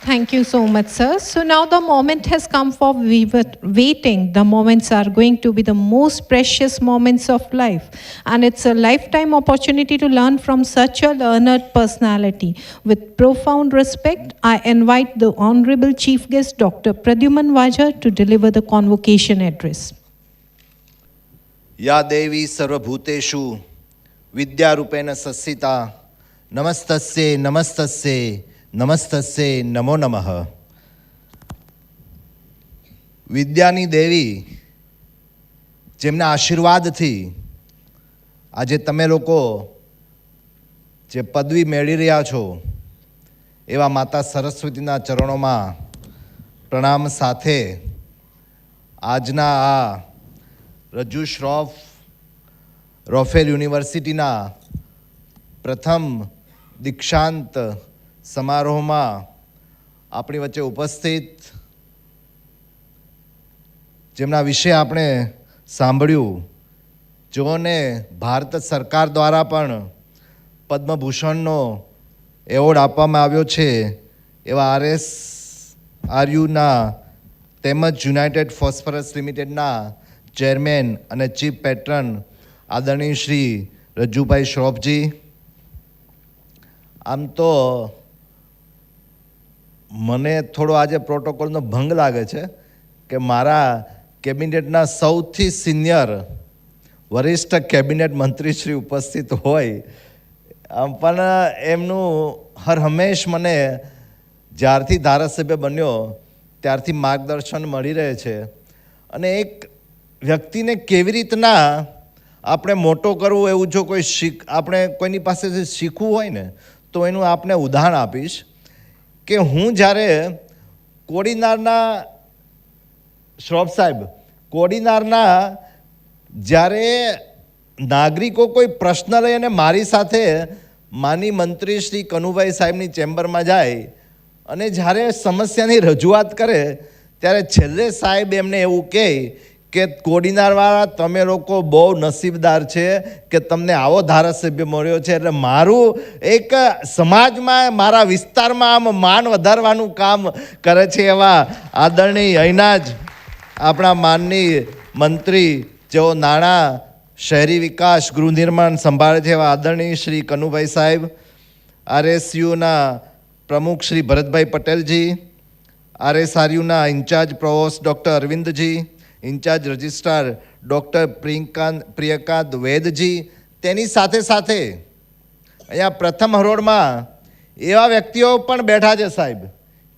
Thank you so much, sir. So now the moment has come for we were waiting. The moments are going to be the most precious moments of life. And it's a lifetime opportunity to learn from such a learned personality. With profound respect, I invite the Honorable Chief Guest, Dr. Pradyuman Vaja, to deliver the convocation address. या देवी सर्वभूतेषु विद्यारूपेण संस्थिता नमस्तस्ये नमस्तस्ये નમસ્તસ્ય નમો નમઃ. વિદ્યાની દેવી જેમના આશીર્વાદથી આજે તમે લોકો જે પદવી મેળવી રહ્યા છો એવા માતા સરસ્વતીના ચરણોમાં પ્રણામ સાથે આજના આ રજુ શ્રોફ રોફેલ યુનિવર્સિટીના પ્રથમ દીક્ષાંત સમારોહમાં આપણી વચ્ચે ઉપસ્થિત જેમના વિશે આપણે સાંભળ્યું, જેઓને ભારત સરકાર દ્વારા પણ પદ્મભૂષણનો એવોર્ડ આપવામાં આવ્યો છે એવા RSRUના તેમજ યુનાઇટેડ ફોસ્ફરસ લિમિટેડના ચેરમેન અને ચીફ પેટ્રન આદરણીય શ્રી રજુભાઈ શ્રોફજી. આમ તો મને થોડો આજે પ્રોટોકોલનો ભંગ લાગે છે કે મારા કેબિનેટના સૌથી સિનિયર વરિષ્ઠ કેબિનેટ મંત્રીશ્રી ઉપસ્થિત હોય, પણ એમનું હર હંમેશ મને જ્યારથી ધારાસભ્ય બન્યો ત્યારથી માર્ગદર્શન મળી રહે છે. અને એક વ્યક્તિને કેવી રીતના આપણે મોટો કરવો, એવું જો કોઈ આપણે કોઈની પાસેથી શીખવું હોય ને તો એનું આપણે ઉદાહરણ આપીશ કે હું જ્યારે કોડીનારના શ્રોફ સાહેબ કોડીનારના જ્યારે નાગરિકો કોઈ પ્રશ્ન લઈ અને મારી સાથે માની મંત્રી શ્રી કનુભાઈ સાહેબની ચેમ્બરમાં જાય અને જ્યારે સમસ્યાની રજૂઆત કરે ત્યારે છેલ્લે સાહેબ એમને એવું કહે કે કોડીનારવાળા તમે લોકો બહુ નસીબદાર છે કે તમને આવો ધારાસભ્ય મળ્યો છે. એટલે મારું એક સમાજમાં મારા વિસ્તારમાં આમ માન વધારવાનું કામ કરે છે એવા આદરણીય અહીંના જ આપણા માનની મંત્રી જેઓ નાણાં, શહેરી વિકાસ, ગૃહ નિર્માણ સંભાળે છે એવા આદરણીય શ્રી કનુભાઈ સાહેબ, RSUના પ્રમુખ શ્રી ભરતભાઈ પટેલજી, RSRUના incharge provost doctor Arvindji, incharge registrar doctor Priyakant Vaidji, તેની સાથે સાથે અહીંયા પ્રથમ હરોળમાં એવા વ્યક્તિઓ પણ બેઠા છે સાહેબ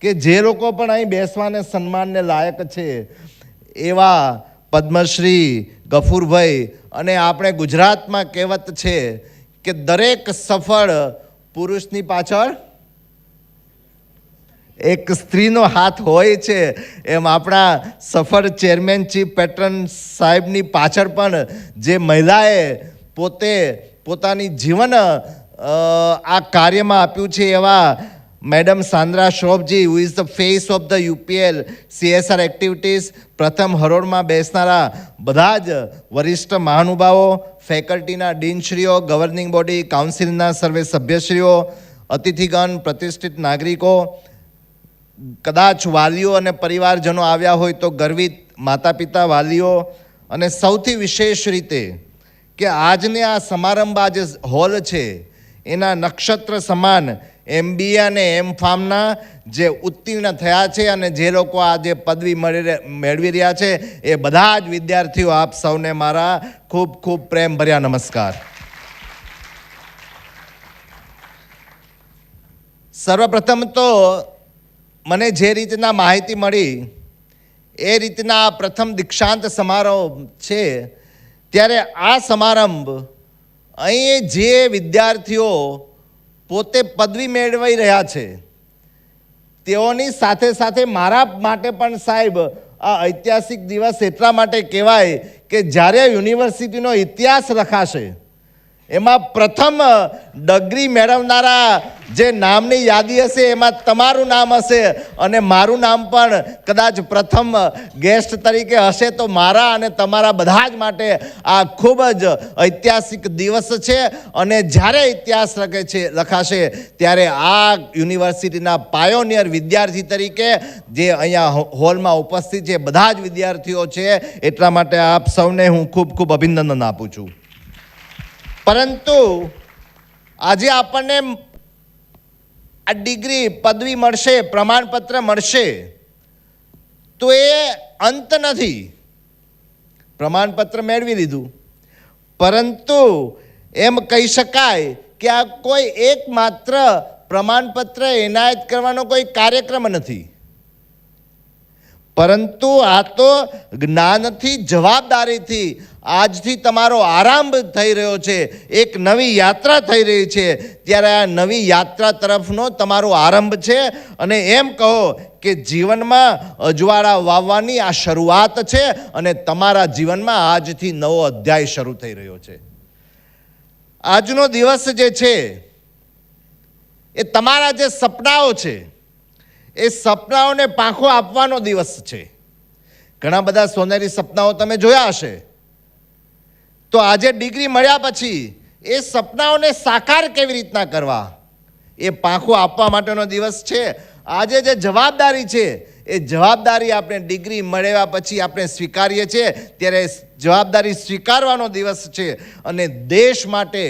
કે જે લોકો પણ અહીં બેસવાને સન્માનને લાયક છે એવા પદ્મશ્રી ગફુરભાઈ. અને આપણે ગુજરાતમાં કહેવત છે કે દરેક સફળ પુરુષની પાછળ એક સ્ત્રીનો હાથ હોય છે, એમ આપણા સફળ ચેરમેન ચીફ પેટ્રન સાહેબની પાછળ પણ જે મહિલાએ પોતાની જીવન આ કાર્યમાં આપ્યું છે એવા madam Sandra Shroffji, who is the face of the UPL CSR activities. પ્રથમ હરોળમાં બેસનારા બધા જ વરિષ્ઠ મહાનુભાવો, ફેકલ્ટીના ડીનશ્રીઓ, ગવર્નિંગ બોડી કાઉન્સિલના સર્વે સભ્યશ્રીઓ, અતિથિગણ, પ્રતિષ્ઠિત નાગરિકો, કદાચ વાલીઓ અને પરિવારજનો આવ્યા હોય તો ગર્વિત માતા પિતા, વાલીઓ, અને સૌથી વિશેષ રીતે કે આજને આ સમારંભ આ જે હોલ છે એના નક્ષત્ર સમાન MBA અને M.Pharmના જે ઉત્તીર્ણ થયા છે અને જે લોકો આ જે પદવી મેળવી રહ્યા છે એ બધા જ વિદ્યાર્થીઓ આપ સૌને મારા ખૂબ ખૂબ પ્રેમભર્યા નમસ્કાર. સર્વપ્રથમ તો મને જે રીતના માહિતી મળી એ રીતના પ્રથમ દીક્ષાંત સમારોહ છે ત્યારે આ સમારંભ અહીં જે વિદ્યાર્થીઓ પોતે પદવી મેળવી રહ્યા છે તેઓની સાથે સાથે મારા માટે પણ સાહેબ આ ઐતિહાસિક દિવસ એટલા માટે કહેવાય કે જ્યારે યુનિવર્સિટીનો ઇતિહાસ લખાશે એમાં પ્રથમ ડિગ્રી મેળવનારા જે નામની યાદી હશે એમાં તમારું નામ હશે અને મારું નામ પણ કદાચ પ્રથમ ગેસ્ટ તરીકે હશે. તો મારા અને તમારા બધા જ માટે આ ખૂબ જ ઐતિહાસિક દિવસ છે. અને જ્યારે ઇતિહાસ લખાશે ત્યારે આ યુનિવર્સિટીના પાયોનિયર વિદ્યાર્થી તરીકે જે અહીંયા હોલમાં ઉપસ્થિત છે બધા જ વિદ્યાર્થીઓ છે એટલા માટે આપ સૌને હું ખૂબ ખૂબ અભિનંદન આપું છું. પરંતુ આજે આપણને આ ડિગ્રી પદવી મળશે, પ્રમાણપત્ર મળશે તો એ અંત નથી. પ્રમાણપત્ર મેળવી લીધું પરંતુ એમ કહી શકાય કે આ કોઈ એકમાત્ર પ્રમાણપત્ર એનાયત કરવાનો કોઈ કાર્યક્રમ નથી, પરંતુ આ તો જ્ઞાનથી, જવાબદારીથી આજથી તમારો આરંભ થઈ રહ્યો છે, એક નવી યાત્રા થઈ રહી છે. ત્યારે આ નવી યાત્રા તરફનો તમારો આરંભ છે અને એમ કહો કે જીવનમાં અજવાળા વાવવાની આ શરૂઆત છે અને તમારા જીવનમાં આજથી નવો અધ્યાય શરૂ થઈ રહ્યો છે. આજનો દિવસ જે છે એ તમારા જે સપનાઓ છે એ સપનાઓને પાંખો આપવાનો દિવસ છે. ઘણા બધા સોનેરી સપનાઓ તમે જોયા હશે, તો આજે ડિગ્રી મળ્યા પછી એ સપનાઓને સાકાર કેવી રીતના કરવા એ પાંખો આપવા માટેનો દિવસ છે. આજે જે જવાબદારી છે એ જવાબદારી આપણે ડિગ્રી મળ્યા પછી આપણે સ્વીકારીએ છીએ ત્યારે જવાબદારી સ્વીકારવાનો દિવસ છે અને દેશ માટે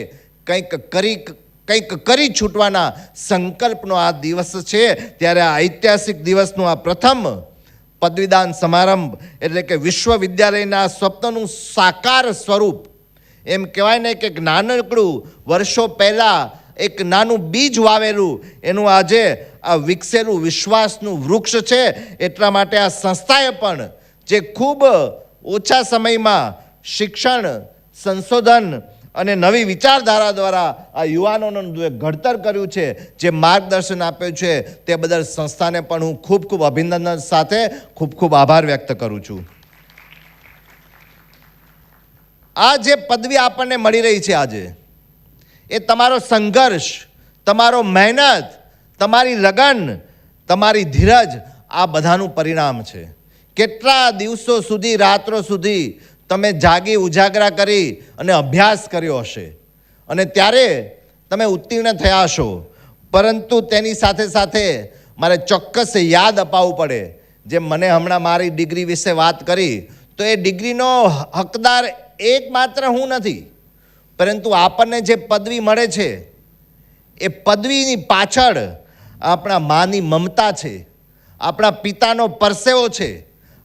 કંઈક કરી છૂટવાના સંકલ્પનો આ દિવસ છે. ત્યારે આ ઐતિહાસિક દિવસનું આ પ્રથમ પદવીદાન સમારંભ એટલે કે વિશ્વવિદ્યાલયના સ્વપ્નનું સાકાર સ્વરૂપ એમ કહેવાય ને કે નાનકડું વર્ષો પહેલાં એક નાનું બીજ વાવેલું એનું આજે આ વિકસેલું વિશ્વાસનું વૃક્ષ છે. એટલા માટે આ સંસ્થાએ પણ જે ખૂબ ઓછા સમયમાં શિક્ષણ, સંશોધન અને નવી વિચારધારા દ્વારા આ યુવાનોનું જે ઘડતર કર્યું છે, જે માર્ગદર્શન આપ્યું છે તે બદલ સંસ્થાને પણ હું ખૂબ ખૂબ અભિનંદન સાથે ખૂબ ખૂબ આભાર વ્યક્ત કરું છું. આ જે પદવી આપણને મળી રહી છે આજે એ તમારો સંઘર્ષ, તમારો મહેનત, તમારી લગન, તમારી ધીરજ આ બધાનું પરિણામ છે. કેટલા દિવસો સુધી, રાત્રો સુધી તમે જાગી ઉજાગરા કરી અને અભ્યાસ કર્યો હશે અને ત્યારે તમે ઉત્તીર્ણ થયા હશો. પરંતુ તેની સાથે સાથે મારે ચોક્કસ યાદ અપાવવું પડે, જેમ મને હમણાં મારી ડિગ્રી વિશે વાત કરી તો એ ડિગ્રીનો હકદાર એકમાત્ર હું નથી, પરંતુ આપણને જે પદવી મળે છે એ પદવીની પાછળ આપણા માની મમતા છે, આપણા પિતાનો પરસેવો છે,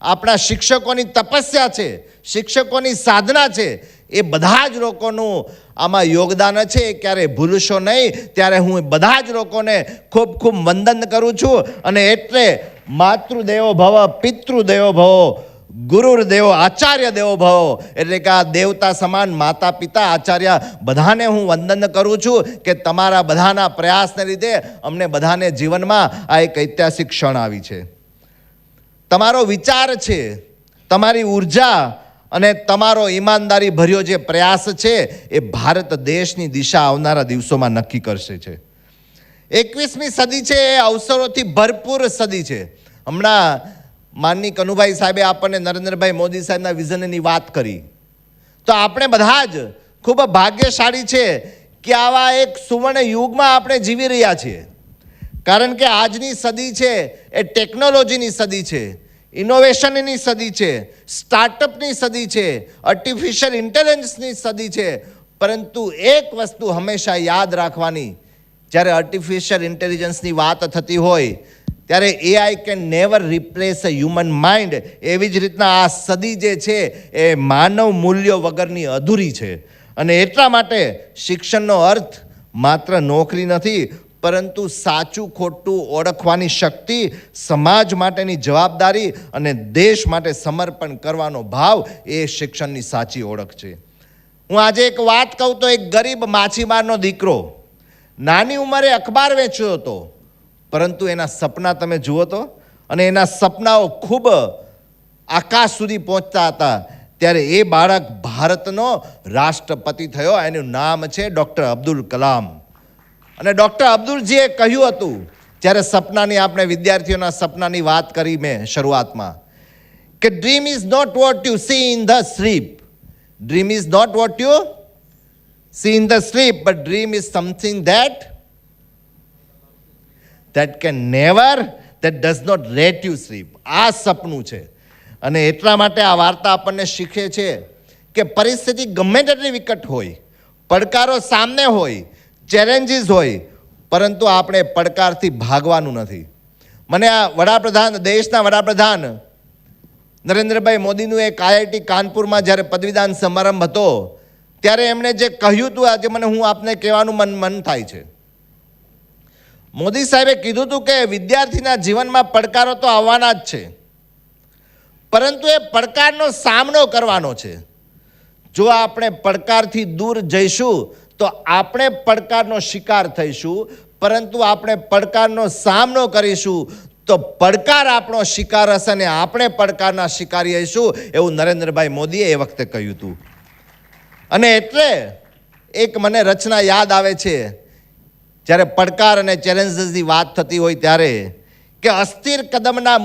આપણા શિક્ષકોની તપસ્યા છે, શિક્ષકોની સાધના છે. એ બધા જ લોકોનું આમાં યોગદાન છે. ક્યારે ભૂલશો નહીં. ત્યારે હું બધા જ લોકોને ખૂબ ખૂબ વંદન કરું છું અને એટલે માતૃદેવો ભવ, પિતૃદેવો ભવ, ગુરુર્દેવો આચાર્ય દેવો ભવ એટલે કે આ દેવતા સમાન માતા, પિતા, આચાર્ય બધાને હું વંદન કરું છું કે તમારા બધાના પ્રયાસને લીધે અમને બધાને જીવનમાં આ એક ઐતિહાસિક ક્ષણ આવી છે. તમારો વિચાર છે, તમારી ઉર્જા અને તમારો ઈમાનદારી ભર્યો જે પ્રયાસ છે એ ભારત દેશની દિશા આવનારા દિવસોમાં નક્કી કરશે છે. 21મી સદી છે એ અવસરોથી ભરપૂર સદી છે. હમણાં માનની કનુભાઈ સાહેબે આપણને નરેન્દ્રભાઈ મોદી સાહેબના વિઝનની વાત કરી, તો આપણે બધા જ ખૂબ ભાગ્યશાળી છે કે આવા એક સુવર્ણ યુગમાં આપણે જીવી રહ્યા છીએ. કારણ કે આજની સદી છે એ ટેકનોલોજીની સદી છે, ઇનોવેશનની સદી છે, સ્ટાર્ટઅપની સદી છે, આર્ટિફિશિયલ ઇન્ટેલિજન્સની સદી છે. પરંતુ એક વસ્તુ હંમેશા યાદ રાખવાની, જ્યારે આર્ટિફિશિયલ ઇન્ટેલિજન્સની વાત થતી હોય ત્યારે AI can never replace a human mind. એવી જ રીતના આ સદી જે છે એ માનવ મૂલ્યો વગરની અધૂરી છે. અને એટલા માટે શિક્ષણનો અર્થ માત્ર નોકરી નથી, પરંતુ સાચું ખોટું ઓળખવાની શક્તિ, સમાજ માટેની જવાબદારી અને દેશ માટે સમર્પણ કરવાનો ભાવ એ શિક્ષણની સાચી ઓળખ છે. હું આજે એક વાત કહું તો એક ગરીબ માછીમારનો દીકરો નાની ઉંમરે અખબાર વેચ્યો હતો, પરંતુ એના સપના તમે જુઓ તો, અને એના સપનાઓ ખૂબ આકાશ સુધી પહોંચતા હતા ત્યારે એ બાળક ભારતનો રાષ્ટ્રપતિ થયો. એનું નામ છે ડૉક્ટર અબ્દુલ કલામ. અને ડૉક્ટર અબ્દુલજીએ કહ્યું હતું, જ્યારે સપનાની આપણે વિદ્યાર્થીઓના સપનાની વાત કરી મેં શરૂઆતમાં, કે dream is not what you see in the sleep. Dream is not what you see in the sleep, but dream is something that can never, that does not let you sleep. આ સપનું છે. અને એટલા માટે આ વાર્તા આપણને શીખે છે કે પરિસ્થિતિ ગમે તેટલી વિકટ હોય, પડકારો સામે હોય, ચેલેન્જીસ હોય, પરંતુ આપણે પડકારથી ભાગવાનું નથી. મને આ વડાપ્રધાન, દેશના વડાપ્રધાન નરેન્દ્રભાઈ મોદીનું એક આઈઆઈટી કાનપુરમાં જ્યારે પદવીદાન સમારંભ હતો ત્યારે એમણે જે કહ્યું હતું, આજે મને હું આપને કહેવાનું મન થાય છે. મોદી સાહેબે કીધું હતું કે વિદ્યાર્થીના જીવનમાં પડકારો તો આવવાના જ છે, પરંતુ એ પડકારનો સામનો કરવાનો છે. જો આપણે પડકારથી દૂર જઈશું તો આપણે પડકારનો શિકાર થઈશું, પરંતુ આપણે પડકારનો સામનો કરીશું તો પડકાર આપણો શિકાર હશે અને આપણે પડકારના શિકારી હઈશું, એવું નરેન્દ્રભાઈ મોદીએ એ વખતે કહ્યું હતું. અને એટલે એક મને રચના યાદ આવે છે, જ્યારે પડકાર અને ચેલેન્જીસની વાત થતી હોય ત્યારે, કે અસ્થિર કદમના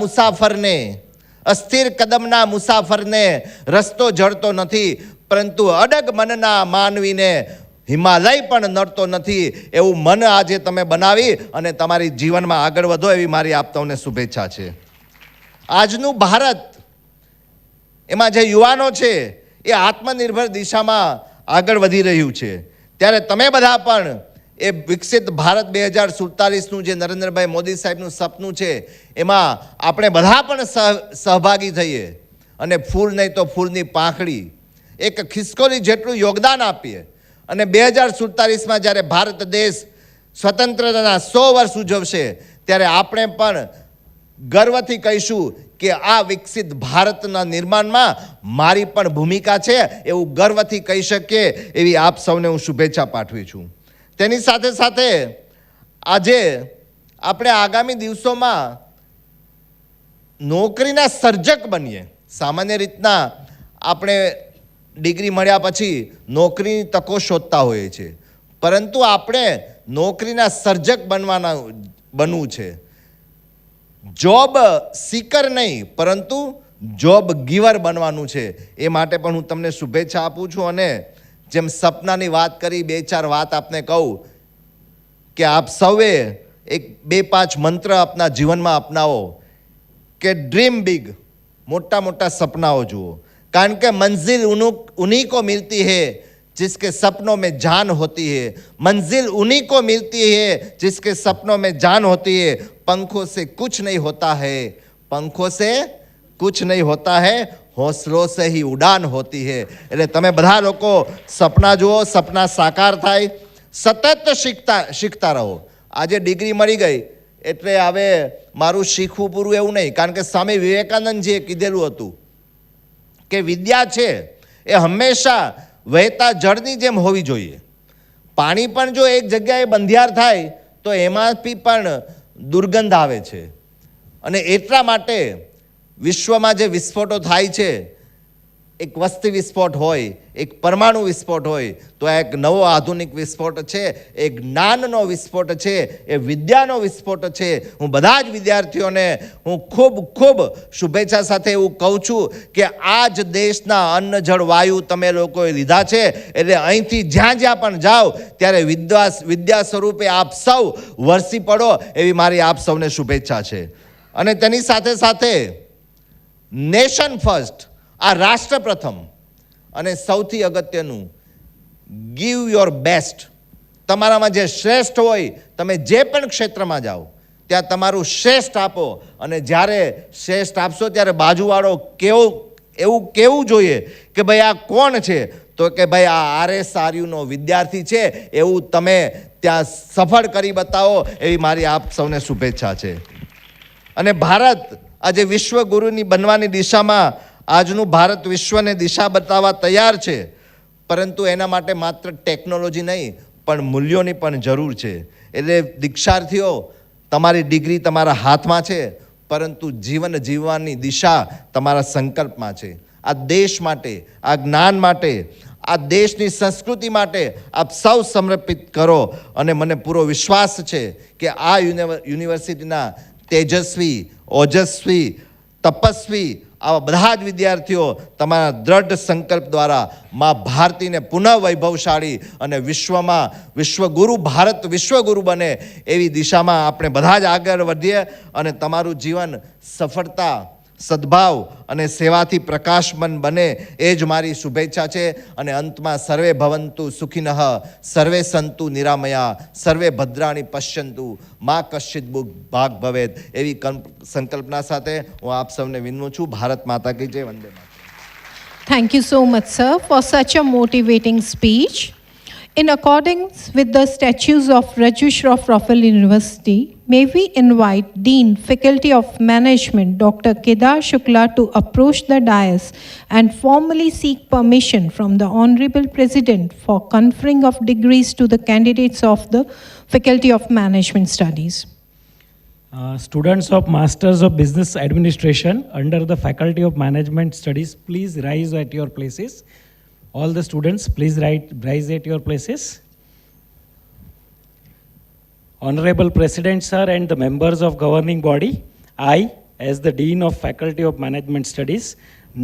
મુસાફરને રસ્તો જડતો નથી, પરંતુ અડગ મનના માનવીને હિમાલય પણ નડતો નથી. એવું મન આજે તમે બનાવી અને તમારી જીવનમાં આગળ વધો, એવી મારી આપ સૌને શુભેચ્છા છે. આજનું ભારત, એમાં જે યુવાનો છે એ આત્મનિર્ભર દિશામાં આગળ વધી રહ્યું છે. ત્યારે તમે બધા પણ એ વિકસિત ભારત 2047નું જે નરેન્દ્રભાઈ મોદી સાહેબનું સપનું છે એમાં આપણે બધા પણ સહભાગી થઈએ અને ફૂલ નહીં તો ફૂલની પાંખડી, એક ખિસકોલી જેટલું યોગદાન આપીએ. અને 2047માં જ્યારે ભારત દેશ સ્વતંત્રતાના 100 વર્ષ ઉજવશે ત્યારે આપણે પણ ગર્વથી કહીશું કે આ વિકસિત ભારતના નિર્માણમાં મારી પણ ભૂમિકા છે, એવું ગર્વથી કહી શકીએ, એવી આપ સૌને હું શુભેચ્છા પાઠવી છું. તેની સાથે સાથે આજે આપણે આગામી દિવસોમાં નોકરીના સર્જક બનીએ. સામાન્ય રીતના આપણે ડિગ્રી મળ્યા પછી નોકરીની તકો શોધતા હોઈએ છીએ, પરંતુ આપણે નોકરીના સર્જક બનવું છે. જોબ સીકર નહીં, પરંતુ જોબ ગીવર બનવાનું છે. એ માટે પણ હું તમને શુભેચ્છા આપું છું. અને જેમ સપનાની વાત કરી, 2-4 વાત આપને કહું કે આપ સૌએ 1-2-5 મંત્ર આપના જીવનમાં અપનાવો કે ડ્રીમ બિગ, મોટા મોટા સપનાઓ જુઓ. કારણ કે મંजिल उन्हीं को मिलती है जिसके सपनों में जान होती है. मंजिल उन्हीं को मिलती है जिसके सपनों में जान होती है. पंखों से कुछ नहीं होता है, पंखों से कुछ नहीं होता है, હોંસલો સે હી ઉડાન હોતી હૈ. એટલે તમે બધા લોકો સપના જુઓ, સપના સાકાર થાય, સતત શીખતા રહો. આજે ડિગ્રી મળી ગઈ એટલે હવે મારું શીખવું પૂરું એવું નહીં, કારણ કે સ્વામી વિવેકાનંદજીએ કીધેલું હતું કે વિદ્યા છે એ હંમેશા વહેતા જળની જેમ હોવી જોઈએ. પાણી પણ જો એક જગ્યાએ બંધિયાર થાય તો એમાંથી પણ દુર્ગંધ આવે છે. અને એટલા માટે વિશ્વમાં જે વિસ્ફોટો થાય છે, એક વસ્તી વિસ્ફોટ હોય, એક પરમાણુ વિસ્ફોટ હોય, તો આ એક નવો આધુનિક વિસ્ફોટ છે, એ જ્ઞાનનો વિસ્ફોટ છે, એ વિદ્યાનો વિસ્ફોટ છે. હું બધા જ વિદ્યાર્થીઓને હું ખૂબ શુભેચ્છા સાથે એવું કહું છું કે આ જ દેશના અન્ન જળ વાયુ તમે લોકોએ લીધા છે, એટલે અહીંથી જ્યાં પણ જાઓ ત્યારે વિદ્યા સ્વરૂપે આપ સૌ વરસી પડો, એવી મારી આપ સૌને શુભેચ્છા છે. અને તેની સાથે સાથે નેશન ફર્સ્ટ, આ રાષ્ટ્ર પ્રથમ, અને સૌથી અગત્યનું ગીવ યોર બેસ્ટ. તમારામાં જે શ્રેષ્ઠ હોય, તમે જે પણ ક્ષેત્રમાં જાઓ ત્યાં તમારું શ્રેષ્ઠ આપો. અને જ્યારે શ્રેષ્ઠ આપશો ત્યારે બાજુવાળો એવું કહેવું જોઈએ કે ભાઈ આ કોણ છે, તો કે ભાઈ આ RSRUનો વિદ્યાર્થી છે, એવું તમે ત્યાં સફળ કરી બતાવો, એવી મારી આપ સૌને શુભેચ્છા છે. અને ભારત આજે વિશ્વગુરુની બનવાની દિશામાં, આજનું ભારત વિશ્વને દિશા બતાવવા તૈયાર છે, પરંતુ એના માટે માત્ર ટેકનોલોજી નહીં પણ મૂલ્યોની પણ જરૂર છે. એટલે દીક્ષાર્થીઓ, તમારી ડિગ્રી તમારા હાથમાં છે, પરંતુ જીવન જીવવાની દિશા તમારા સંકલ્પમાં છે. આ દેશ માટે, આ જ્ઞાન માટે, આ દેશની સંસ્કૃતિ માટે આપ સૌ સમર્પિત કરો. અને મને પૂરો વિશ્વાસ છે કે આ યુનિવર્સિટીના તેજસ્વી, ઓજસ્વી, તપસ્વી આવા બધા જ વિદ્યાર્થીઓ તમારા દ્રઢ સંકલ્પ દ્વારા મા ભારતીને પુનઃ વૈભવશાળી અને વિશ્વમાં વિશ્વગુરુ, ભારત વિશ્વગુરુ બને એવી દિશામાં આપણે બધા જ આગળ વધીએ અને તમારું જીવન સફળતા, સદભાવ અને સેવાથી પ્રકાશમાન બને એ જ મારી શુભેચ્છા છે. અને અંતમાં સર્વે ભવંતુ સુખિનઃ, સર્વે સંતુ નિરામયા, સર્વે ભદ્રાણી પશ્યંતુ, મા કશ્ચિત ભાગ ભવેત એવી સંકલ્પના સાથે હું આપ સૌને વિનવું છું. ભારત માતા કી જય. Vande Mataram. Thank you so much, sir, for such a motivating speech. In accordance with the statutes of Raju Shroff Raffel University, may we invite Dean, Faculty of Management, Dr. Kedar Shukla, to approach the dais and formally seek permission from the Honorable President for conferring of degrees to the candidates of the Faculty of Management Studies. Students of Masters of Business Administration under the Faculty of Management Studies, please rise at your places. All the students, please rise at your places. Honorable President, sir, and the members of governing body, I, as the Dean of Faculty of Management Studies,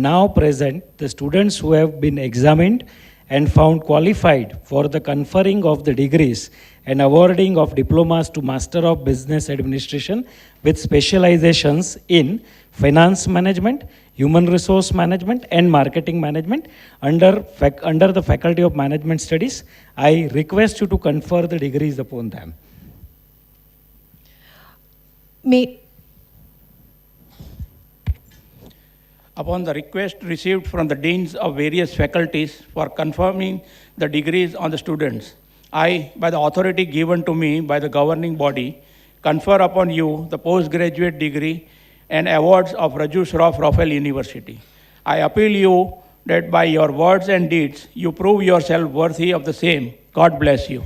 now present the students who have been examined and found qualified for the conferring of the degrees and awarding of diplomas to Master of Business Administration with specializations in Finance Management, Human Resource Management and Marketing Management under the Faculty of Management Studies. I request you to confer the degrees upon them. Upon the request received from the deans of various faculties for confirming the degrees on the students, I, by the authority given to me by the governing body, confer upon you the postgraduate degree and awards of Raju Shroff Raffel University. I appeal you that by your words and deeds, you prove yourself worthy of the same. God bless you.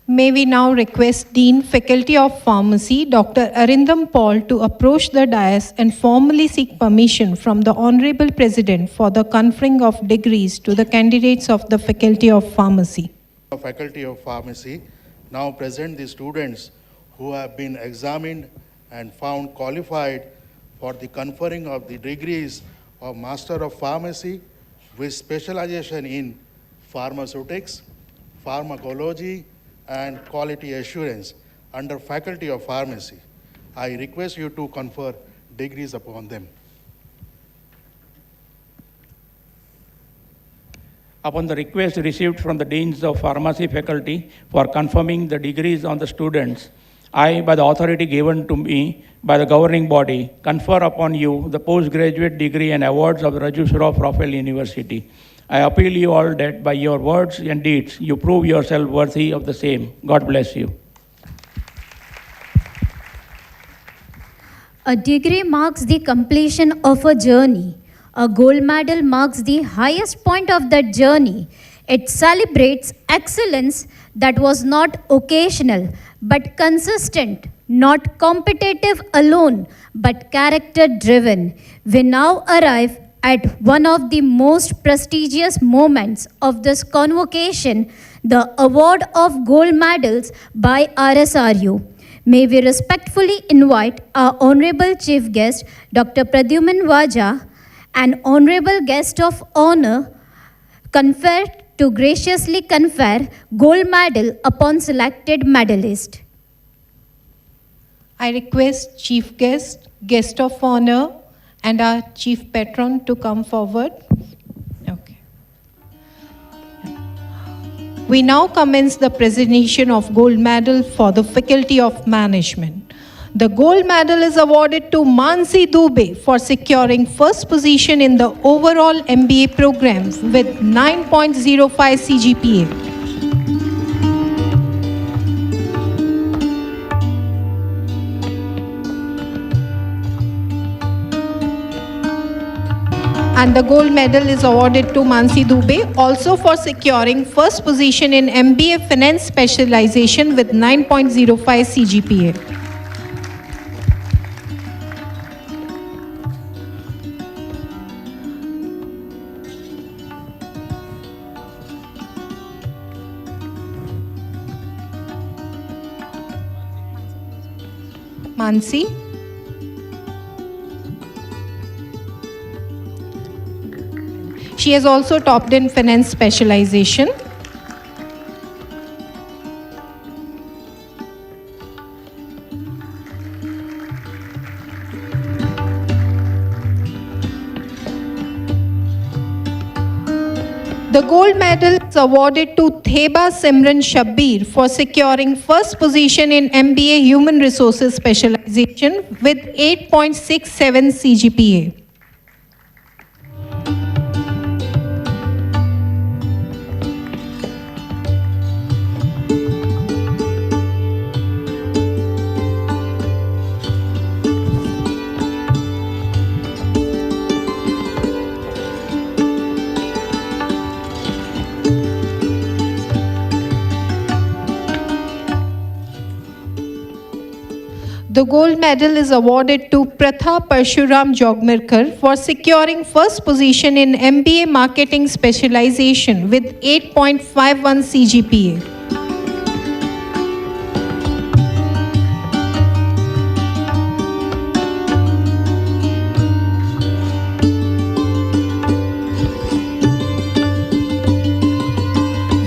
May we now request Dean, Faculty of Pharmacy, Dr. Arindam Paul, to approach the dais and formally seek permission from the Honorable President for the conferring of degrees to the candidates of the Faculty of Pharmacy. Faculty of Pharmacy now present the students who have been examined and found qualified for the conferring of the degrees of Master of Pharmacy with specialization in pharmaceutics, pharmacology, and quality assurance under Faculty of Pharmacy. I request you to confer degrees upon them. Upon the request received from the deans of pharmacy faculty for confirming the degrees on the students, I, by the authority given to me by the governing body, confer upon you the postgraduate degree and awards of Raju Shroff Raffel University. I appeal you all that by your words and deeds, you prove yourself worthy of the same. God bless you. A degree marks the completion of a journey. A gold medal marks the highest point of that journey. It celebrates excellence that was not occasional but consistent, not competitive alone but character driven. We now arrive at one of the most prestigious moments of this convocation, the award of gold medals by RSRU. May we respectfully invite our Honorable Chief Guest, Dr. Pradyuman Vaja, an Honorable Guest of Honor, to graciously confer gold medal upon selected medalist. I request Chief Guest, Guest of Honor, and our Chief Patron to come forward. Okay. We now commence the presentation of gold medal for the Faculty of Management. The gold medal is awarded to Mansi Dubey for securing first position in the overall MBA program with 9.05 CGPA. And the gold medal is awarded to Mansi Dubey also for securing first position in MBA Finance Specialization with 9.05 CGPA. Mansi. She has also topped in finance specialization. The gold medal is awarded to Theba Simran Shabbir for securing first position in MBA Human Resources Specialization with 8.67 CGPA. The gold medal is awarded to Pratha Parshuram Jogmirkar for securing first position in MBA Marketing Specialization with 8.51 CGPA.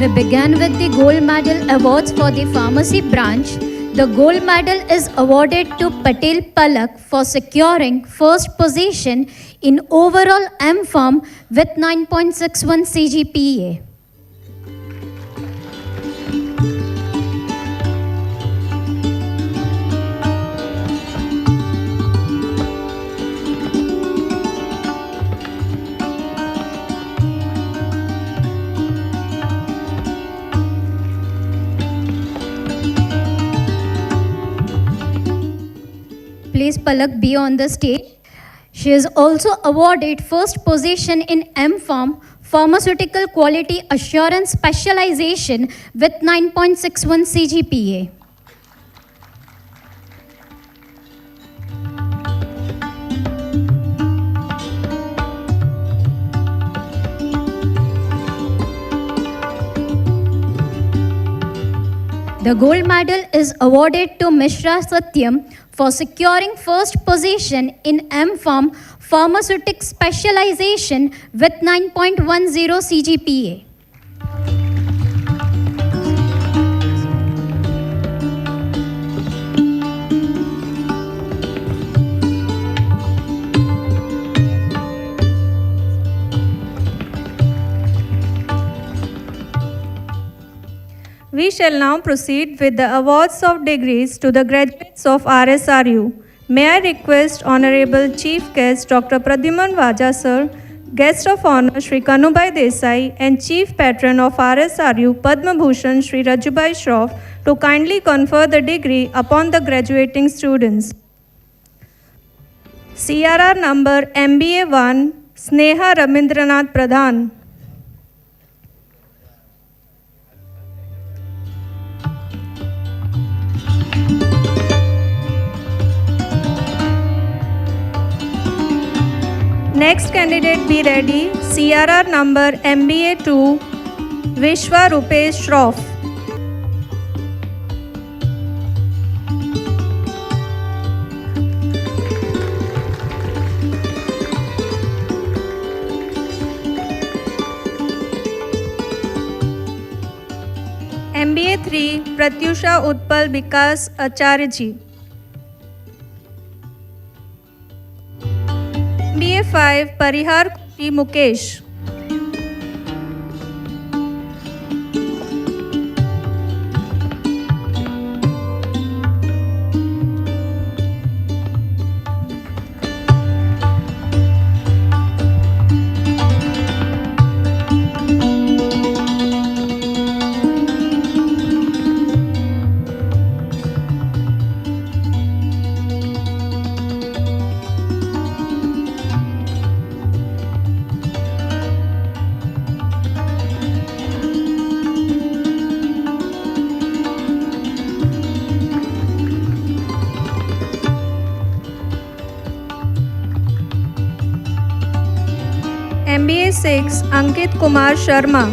We began with the gold medal awards for the pharmacy branch. The gold medal is awarded to Patel Palak for securing first position in overall M.Pharm with 9.61 CGPA. Please Palak be on the stage. She is also awarded first position in M.Pharm Pharmaceutical Quality Assurance Specialization with 9.61 CGPA. The gold medal is awarded to Mishra Satyam for securing first position in M.Pharm Pharmaceutic Specialization with 9.10 CGPA. We shall now proceed with the awards of degrees to the graduates of RSRU. May I request Honorable Chief Guest Dr. Pradyuman Vaja Sir, Guest of Honor Shri Kanubai Desai and Chief Patron of RSRU Padma Bhushan Shri Rajubai Shroff to kindly confer the degree upon the graduating students. CRR number MBA 1 Sneha Ramindranath Pradhan. Next candidate be ready. CRR number MBA 2 Vishwa Rupesh Shroff. MBA 3 Pratyusha Utpal Vikas Acharya. MBA 5 Parihar Kuti Mukesh. MBA 6 Ankit Kumar Sharma.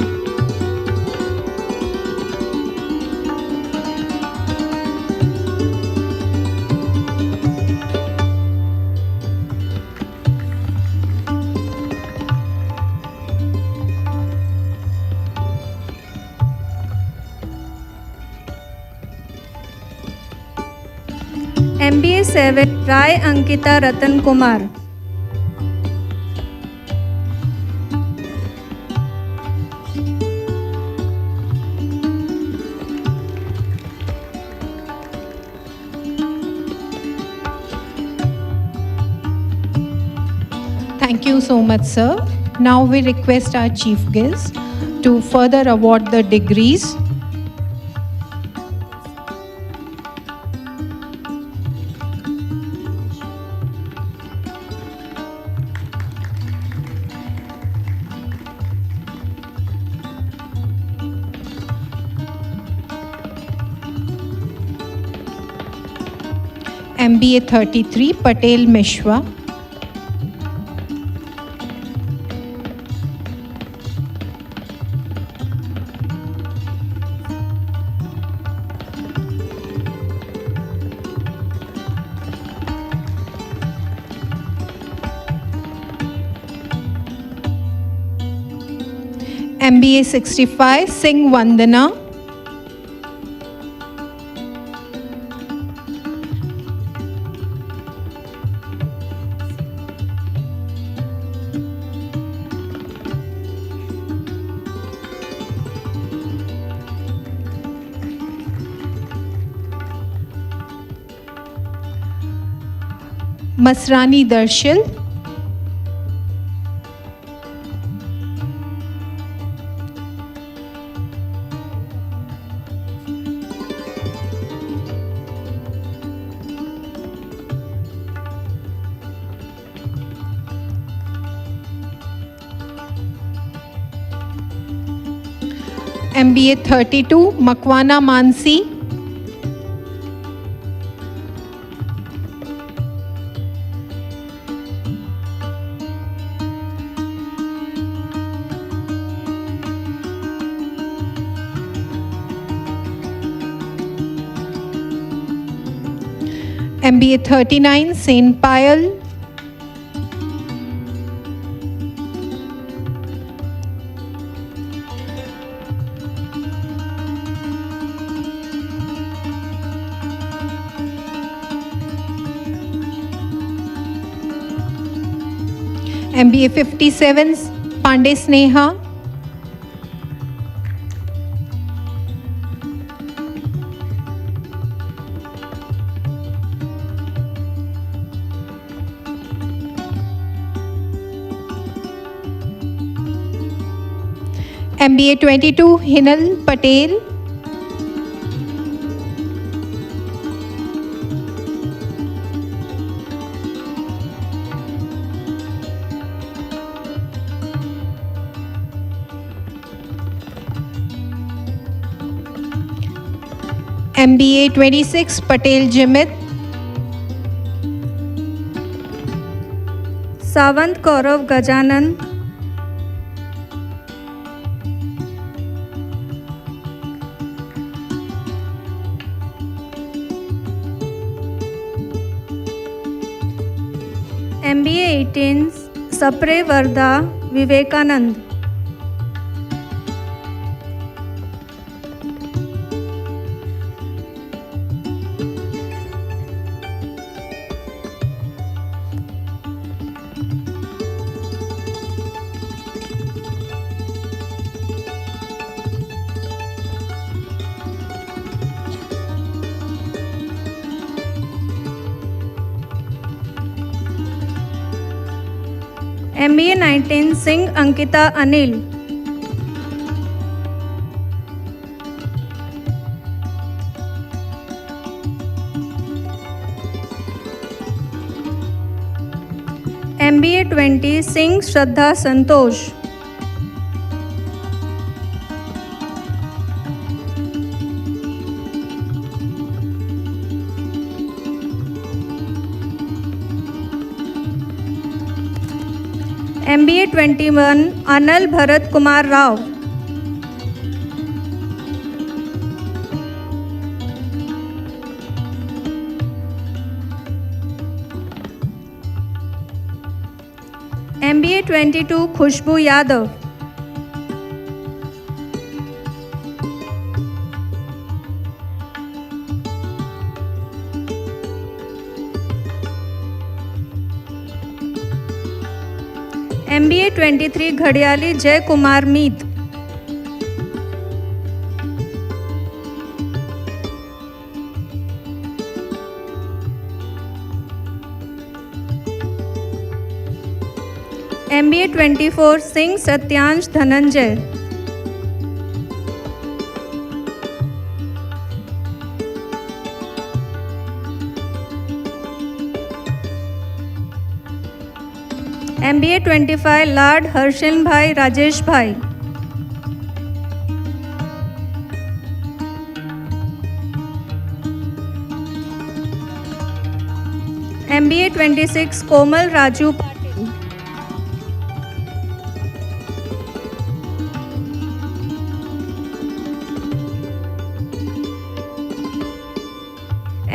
MBA 7 Rai Ankita Ratan Kumar. Thank you so much, sir. Now we request our chief guest to further award the degrees. MBA 33 Patel Mishwa. MBA 65 Singh Vandana. Masrani Darshil. MBA 32 Makwana Mansi. MBA 39 Saint Payal. MBA 57 Pandey Sneha. MBA 22 Hinal Patel. MBA 26 Patel Jimit. Savant Kaurav Gajanan. MBA 18 Sapre Varda Vivekanand. MBA 19 Singh Ankita Anil. MBA 20 Singh Shraddha Santosh. MBA 21 Anal Bharat Kumar Rao. MBA 22 Khushbu Yadav. MBA 23 घड़ियाली जय कुमार मीत। MBA 24 Singh Satyansh Dhananjay. MBA 25 लाड हर्षिल भाई राजेश भाई। MBA 26 कोमल Raju Patil.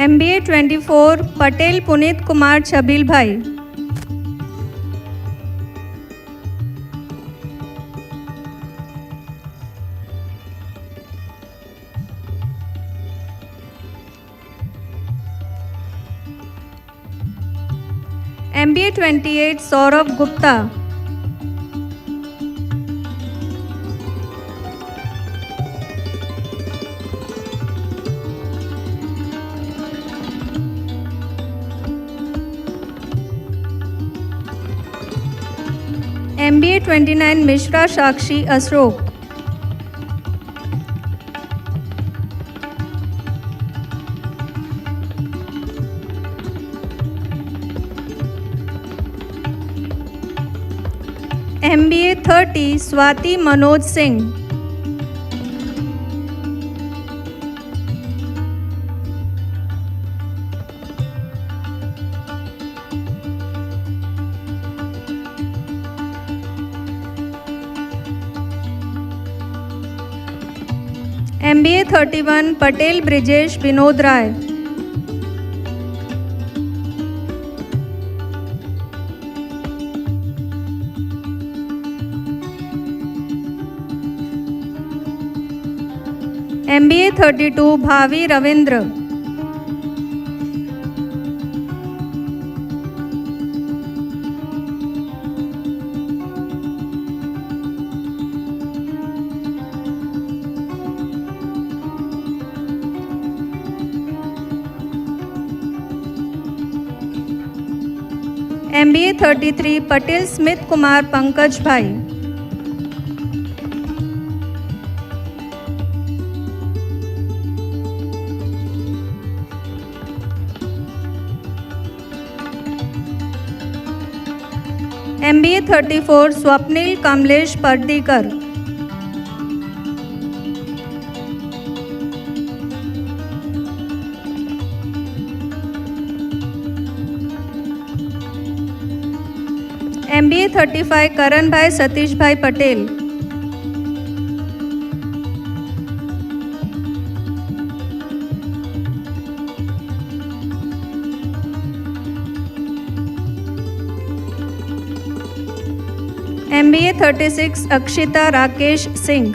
MBA 24 Patel Puneet Kumar छबील भाई। MBA 28 Saurabh Gupta. MBA 29 Mishra साक्षी Ashok. MBA 30 Swati Manoj Singh. MBA 31 Patel Brijesh Vinod Rai. MBA 32 भावी Ravindra. MBA 33 Patel Smit Kumar Pankaj भाई। MBA 34 Swapnil Kamlesh पर्दीकर। MBA 35 करण भाई सतीश भाई Patel. MBA 36 Akshita Rakesh Singh.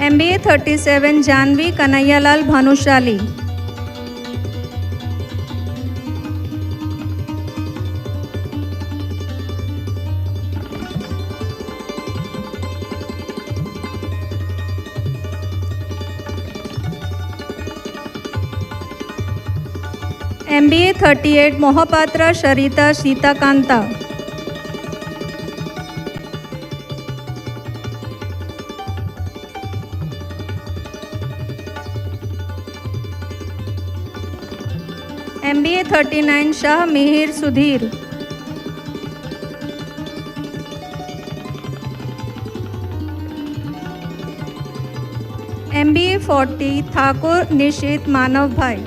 MBA 37 Janvi Kanhaiyalal Bhanushali. MBA 38 Mohapatra Sharita सीताकांता। MBA 39 Shah Mihir Sudhir. MBA 40 Thakur निशित मानव भाई।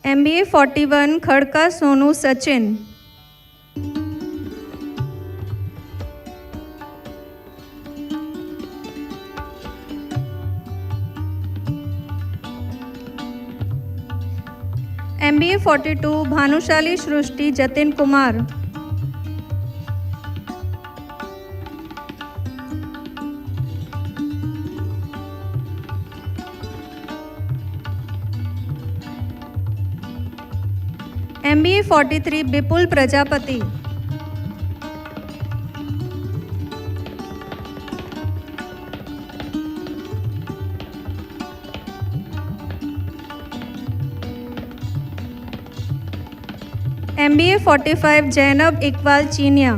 MBA 41 खड़का Sonu Sachin. MBA 42 Bhanushali Shrushti Jatin Kumar. MBA 43 Bipul Prajapati. MBA 45 Jainab Iqbal Chinia.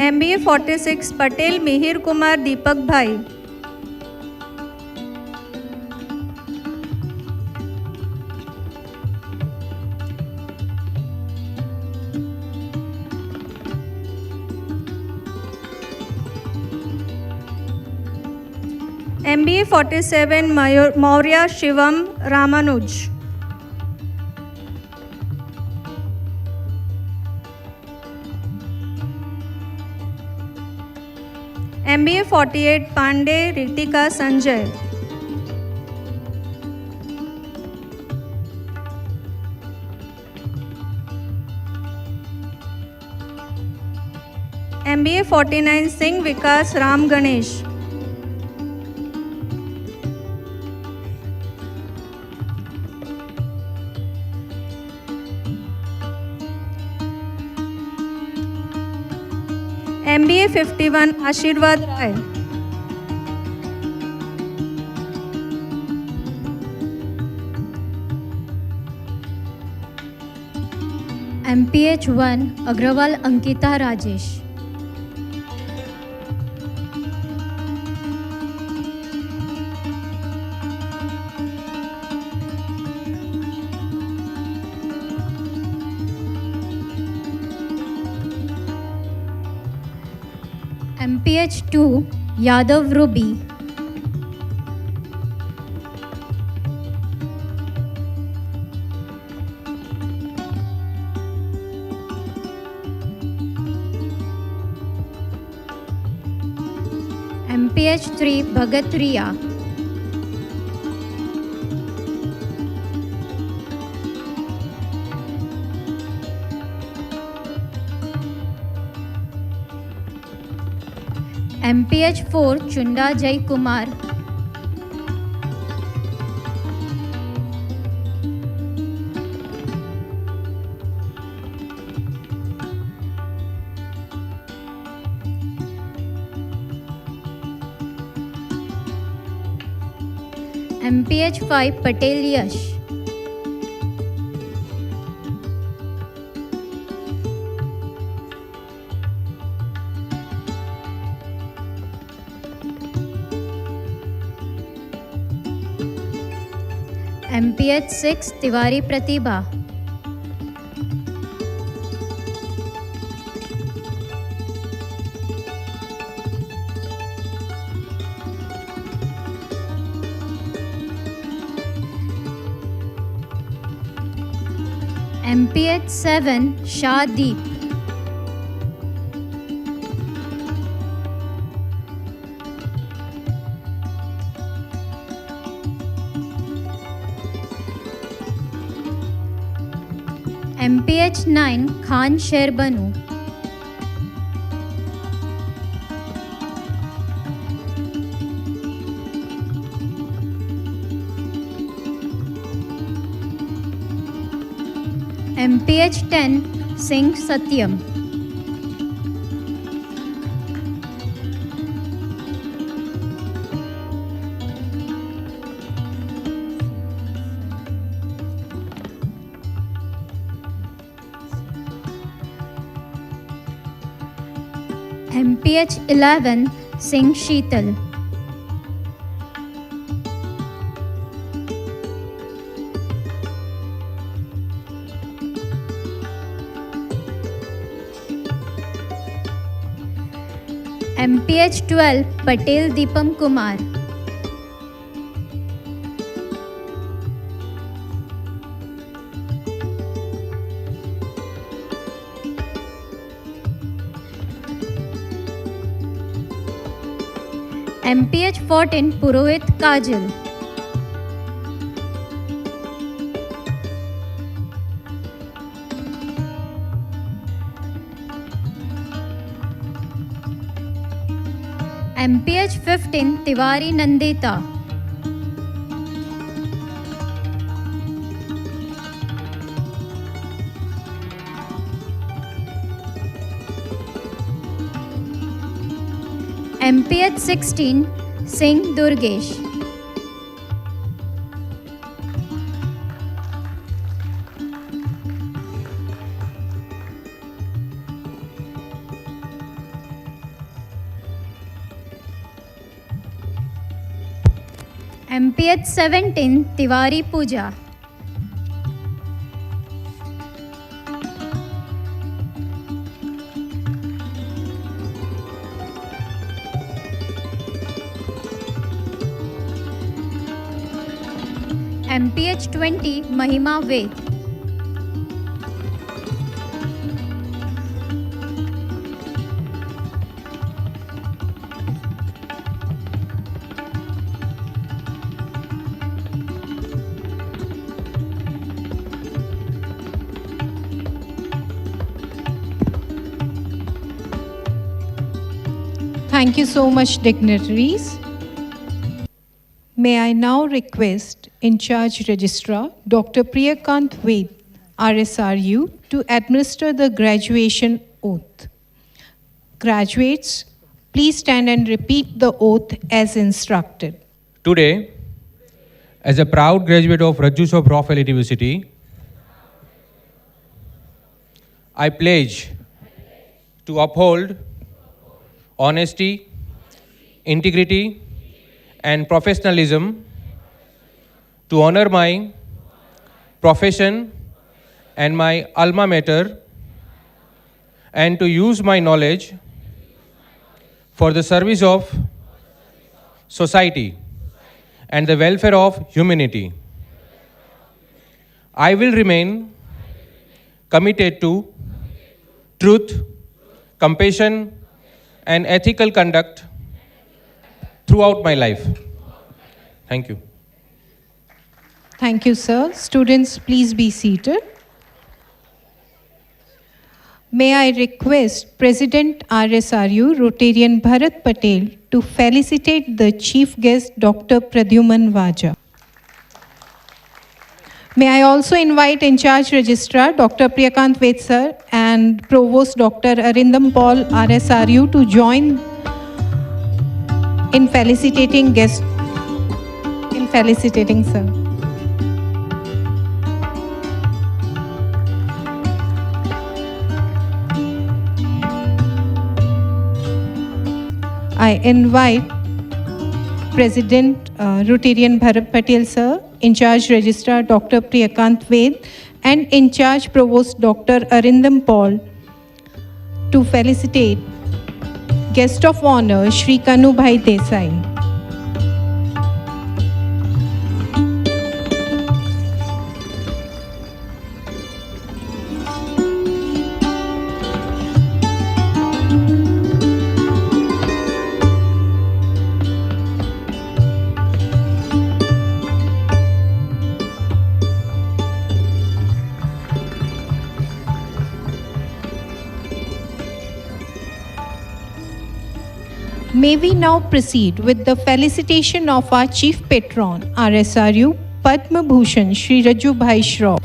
MBA 46 Patel Mihir Kumar Deepak Bhai. MBA 47 Maurya Shivam Ramanuj. MBA 48 Pandey Ritika Sanjay. MBA 49 Singh Vikas Ram Ganesh. MBA 51 Ashirwad Rai. MPH 1 Agrawal Ankita Rajesh. MPH 2 Yadav Ruby. MPH 3 Bhagat Riya. MPH 4 Chunda Jai Kumar. MPH 5 Patel Yash. MPH 6 Tiwari Pratibha. MPH 7 Shahdeep. MPH 9 Khan Sherbanu. MPH 10 Singh Satyam. MPH 11 Singh Sheetal. MPH 12 Patel Deepam Kumar. MPH 14 Purohit Kajal. MPH 15 Tiwari Nandita. MPH 16 Singh Durgesh. MPH 17 Tiwari Pooja. MPH 20 Mahima Ved. Thank you so much, dignitaries. May I now request In Charge Registrar Dr. Priyakant Ved, RSRU, to administer the graduation oath. Graduates, please stand and repeat the oath as instructed. Today, as a proud graduate of Rajushraf Rafael University, I pledge to uphold honesty, integrity, and professionalism, to honor my profession and my alma mater, and to use my knowledge for the service of society and the welfare of humanity. I will remain committed to truth, compassion, and ethical conduct throughout my life. Thank you. Thank you, sir. Students, please be seated. May I request President RSRU, Rotarian Bharat Patel, to felicitate the chief guest, Dr. Pradyuman Vaja. May I also invite In Charge Registrar, Dr. Priyakant Ved, sir, and Provost Dr. Arindam Paul, RSRU, to join in felicitating guests. Sir. I invite President Rotarian Bharat Patel, sir, In Charge Registrar Dr. Priyakant Ved, and In Charge Provost Dr. Arindam Paul to felicitate Guest of Honor Shri Kanubhai Desai. May we now proceed with the felicitation of our Chief Patron, RSRU, Padma Bhushan, Shri Raju Bhai Shroff.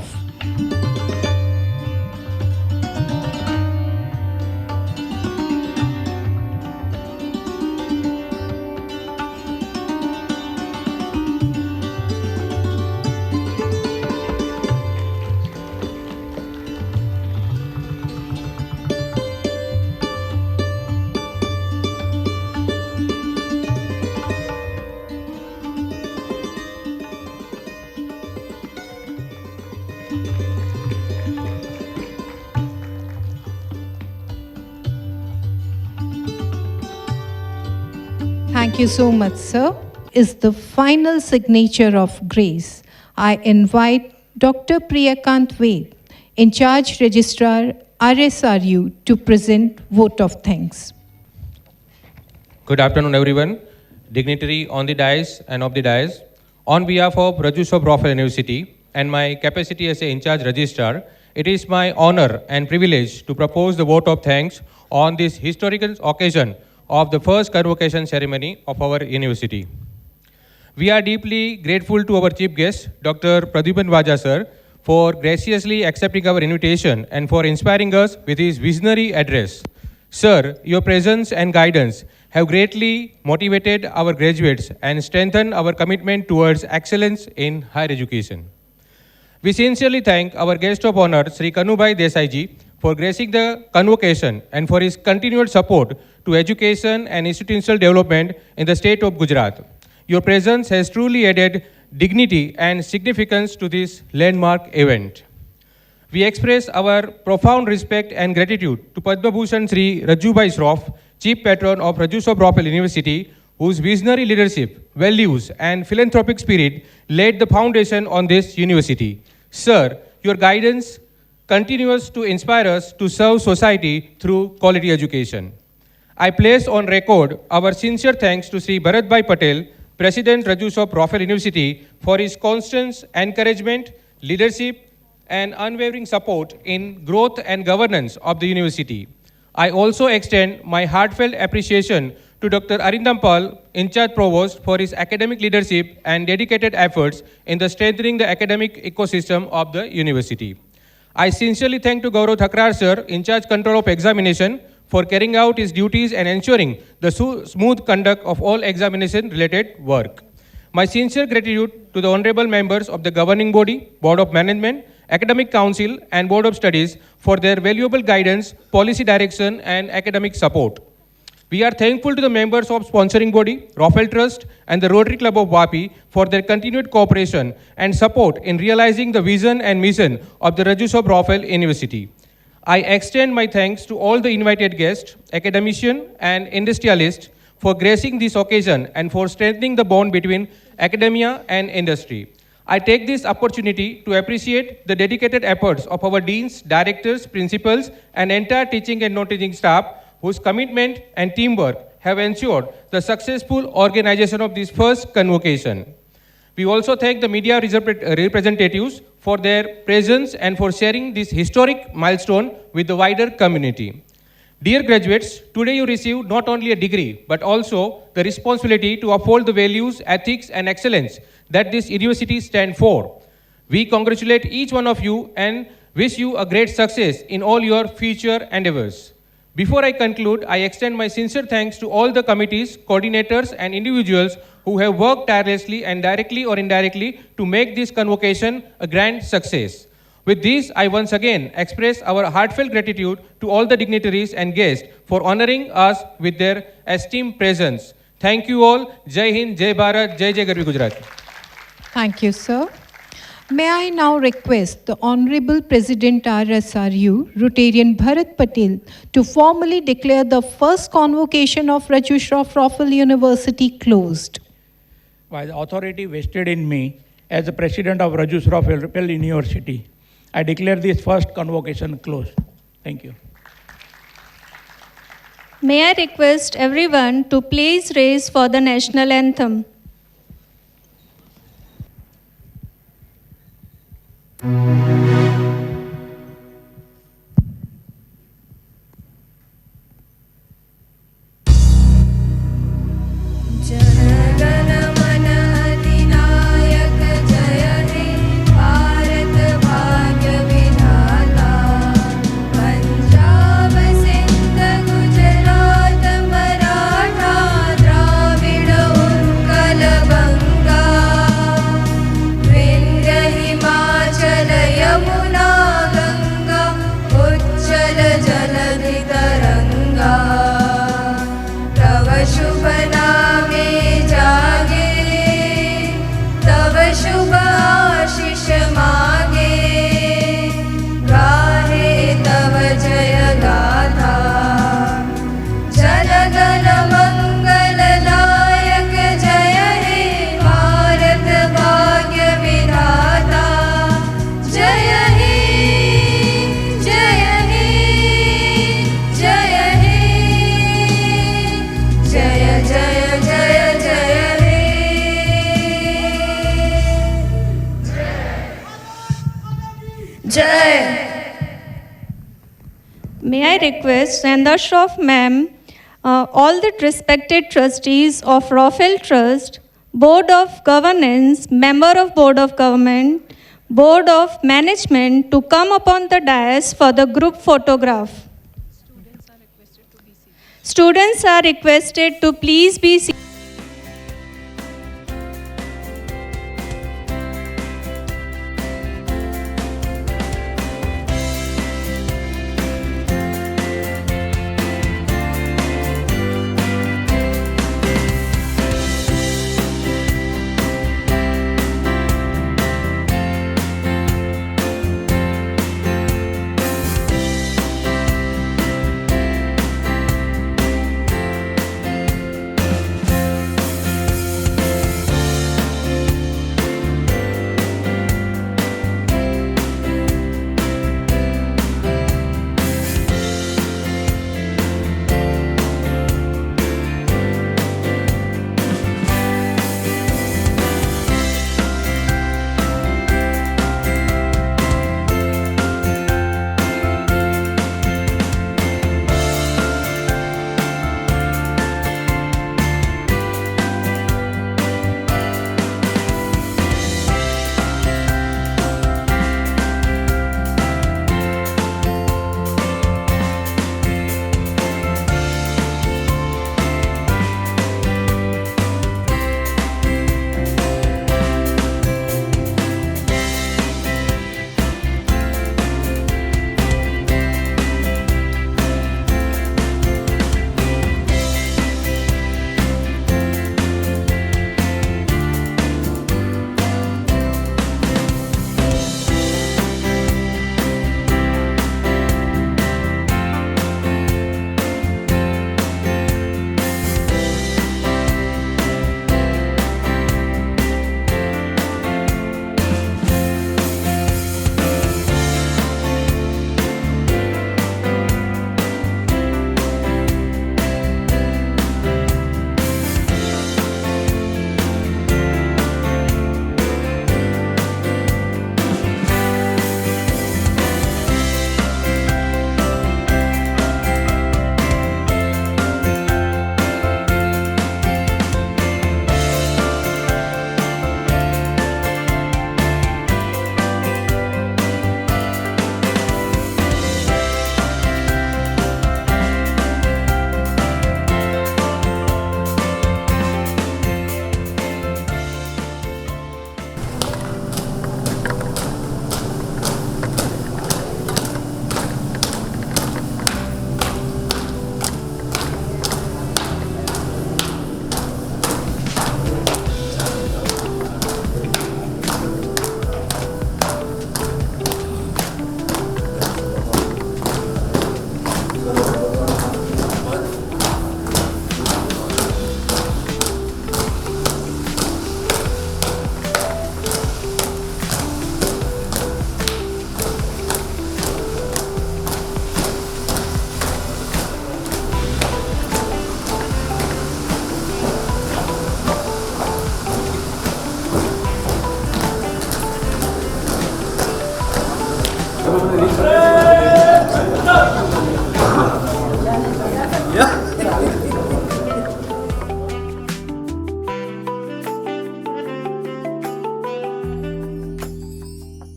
Thank you so much, sir. Is the final signature of grace. I invite Dr. Priyakant Ved, In Charge Registrar, RSRU, to present vote of thanks. Good afternoon, everyone. dignitary on the dais and of the dais, on behalf of Rajushraf Rafael University and my capacity as a in-charge registrar, it is my honor and privilege to propose the vote of thanks on this historical occasion of the first convocation ceremony of our university. We are deeply grateful to our chief guest, Dr. Pradyuman Vaja sir, for graciously accepting our invitation and for inspiring us with his visionary address. Sir, your presence and guidance have greatly motivated our graduates and strengthened our commitment towards excellence in higher education. We sincerely thank our guest of honor, Sri Kanubhai Desai ji, for gracing the convocation and for his continued support to education and institutional development in the state of Gujarat. Your presence has truly added dignity and significance to this landmark event. We express our profound respect and gratitude to Padma Bhushan Sri Rajubhai Shroff, Chief Patron of Rajushraf Rafael University, whose visionary leadership, values, and philanthropic spirit laid the foundation on this university. Sir, your guidance continues to inspire us to serve society through quality education. I place on record our sincere thanks to Sri Bharatbhai Patel, President Rajushraf Rafael University, for his constant encouragement, leadership, and unwavering support in growth and governance of the university. I also extend my heartfelt appreciation to Dr. Arindam Pal, in-charge provost, for his academic leadership and dedicated efforts in the strengthening the academic ecosystem of the university. I sincerely thank to Gaurav Thakrar sir, in-charge control of examination, for carrying out his duties and ensuring the smooth conduct of all examination-related work. My sincere gratitude to the honorable members of the governing body, Board of Management, Academic Council, and Board of Studies for their valuable guidance, policy direction, and academic support. We are thankful to the members of sponsoring body, Rafael Trust, and the Rotary Club of Vapi for their continued cooperation and support in realizing the vision and mission of the Rajushraf Rafael University. I extend my thanks to all the invited guests, academicians, and industrialists for gracing this occasion and for strengthening the bond between academia and industry. I take this opportunity to appreciate the dedicated efforts of our deans, directors, principals, and entire teaching and non-teaching staff whose commitment and teamwork have ensured the successful organization of this first convocation. We also thank the media representatives for their presence and for sharing this historic milestone with the wider community. Dear graduates, today you receive not only a degree, but also the responsibility to uphold the values, ethics, and excellence that this university stands for. We congratulate each one of you and wish you a great success in all your future endeavors. Before I conclude, I extend my sincere thanks to all the committees, coordinators, and individuals who have worked tirelessly and directly or indirectly to make this convocation a grand success. With this, I once again express our heartfelt gratitude to all the dignitaries and guests for honoring us with their esteemed presence. Thank you all. Jai Hind, Jai Bharat, Jai Jai Garvi Gujarat. Thank you, sir. May I now request the Honorable President RSRU, Rotarian Bharat Patel, to formally declare the first convocation of Rajushraf Rafael University closed. By the authority vested in me as the President of Rajushraf Rafael University, I declare this first convocation closed. Thank you. May I request everyone to please raise for the national anthem. Punjab, Sindh, Gujarat, Marathha, Dravida, Utkal, May I request Sandar Shroff ma'am, all the respected trustees of Rafael Trust, Board of Governance, Member of Board of Government, Board of Management to come upon the dais for the group photograph. Students are requested to please be seated.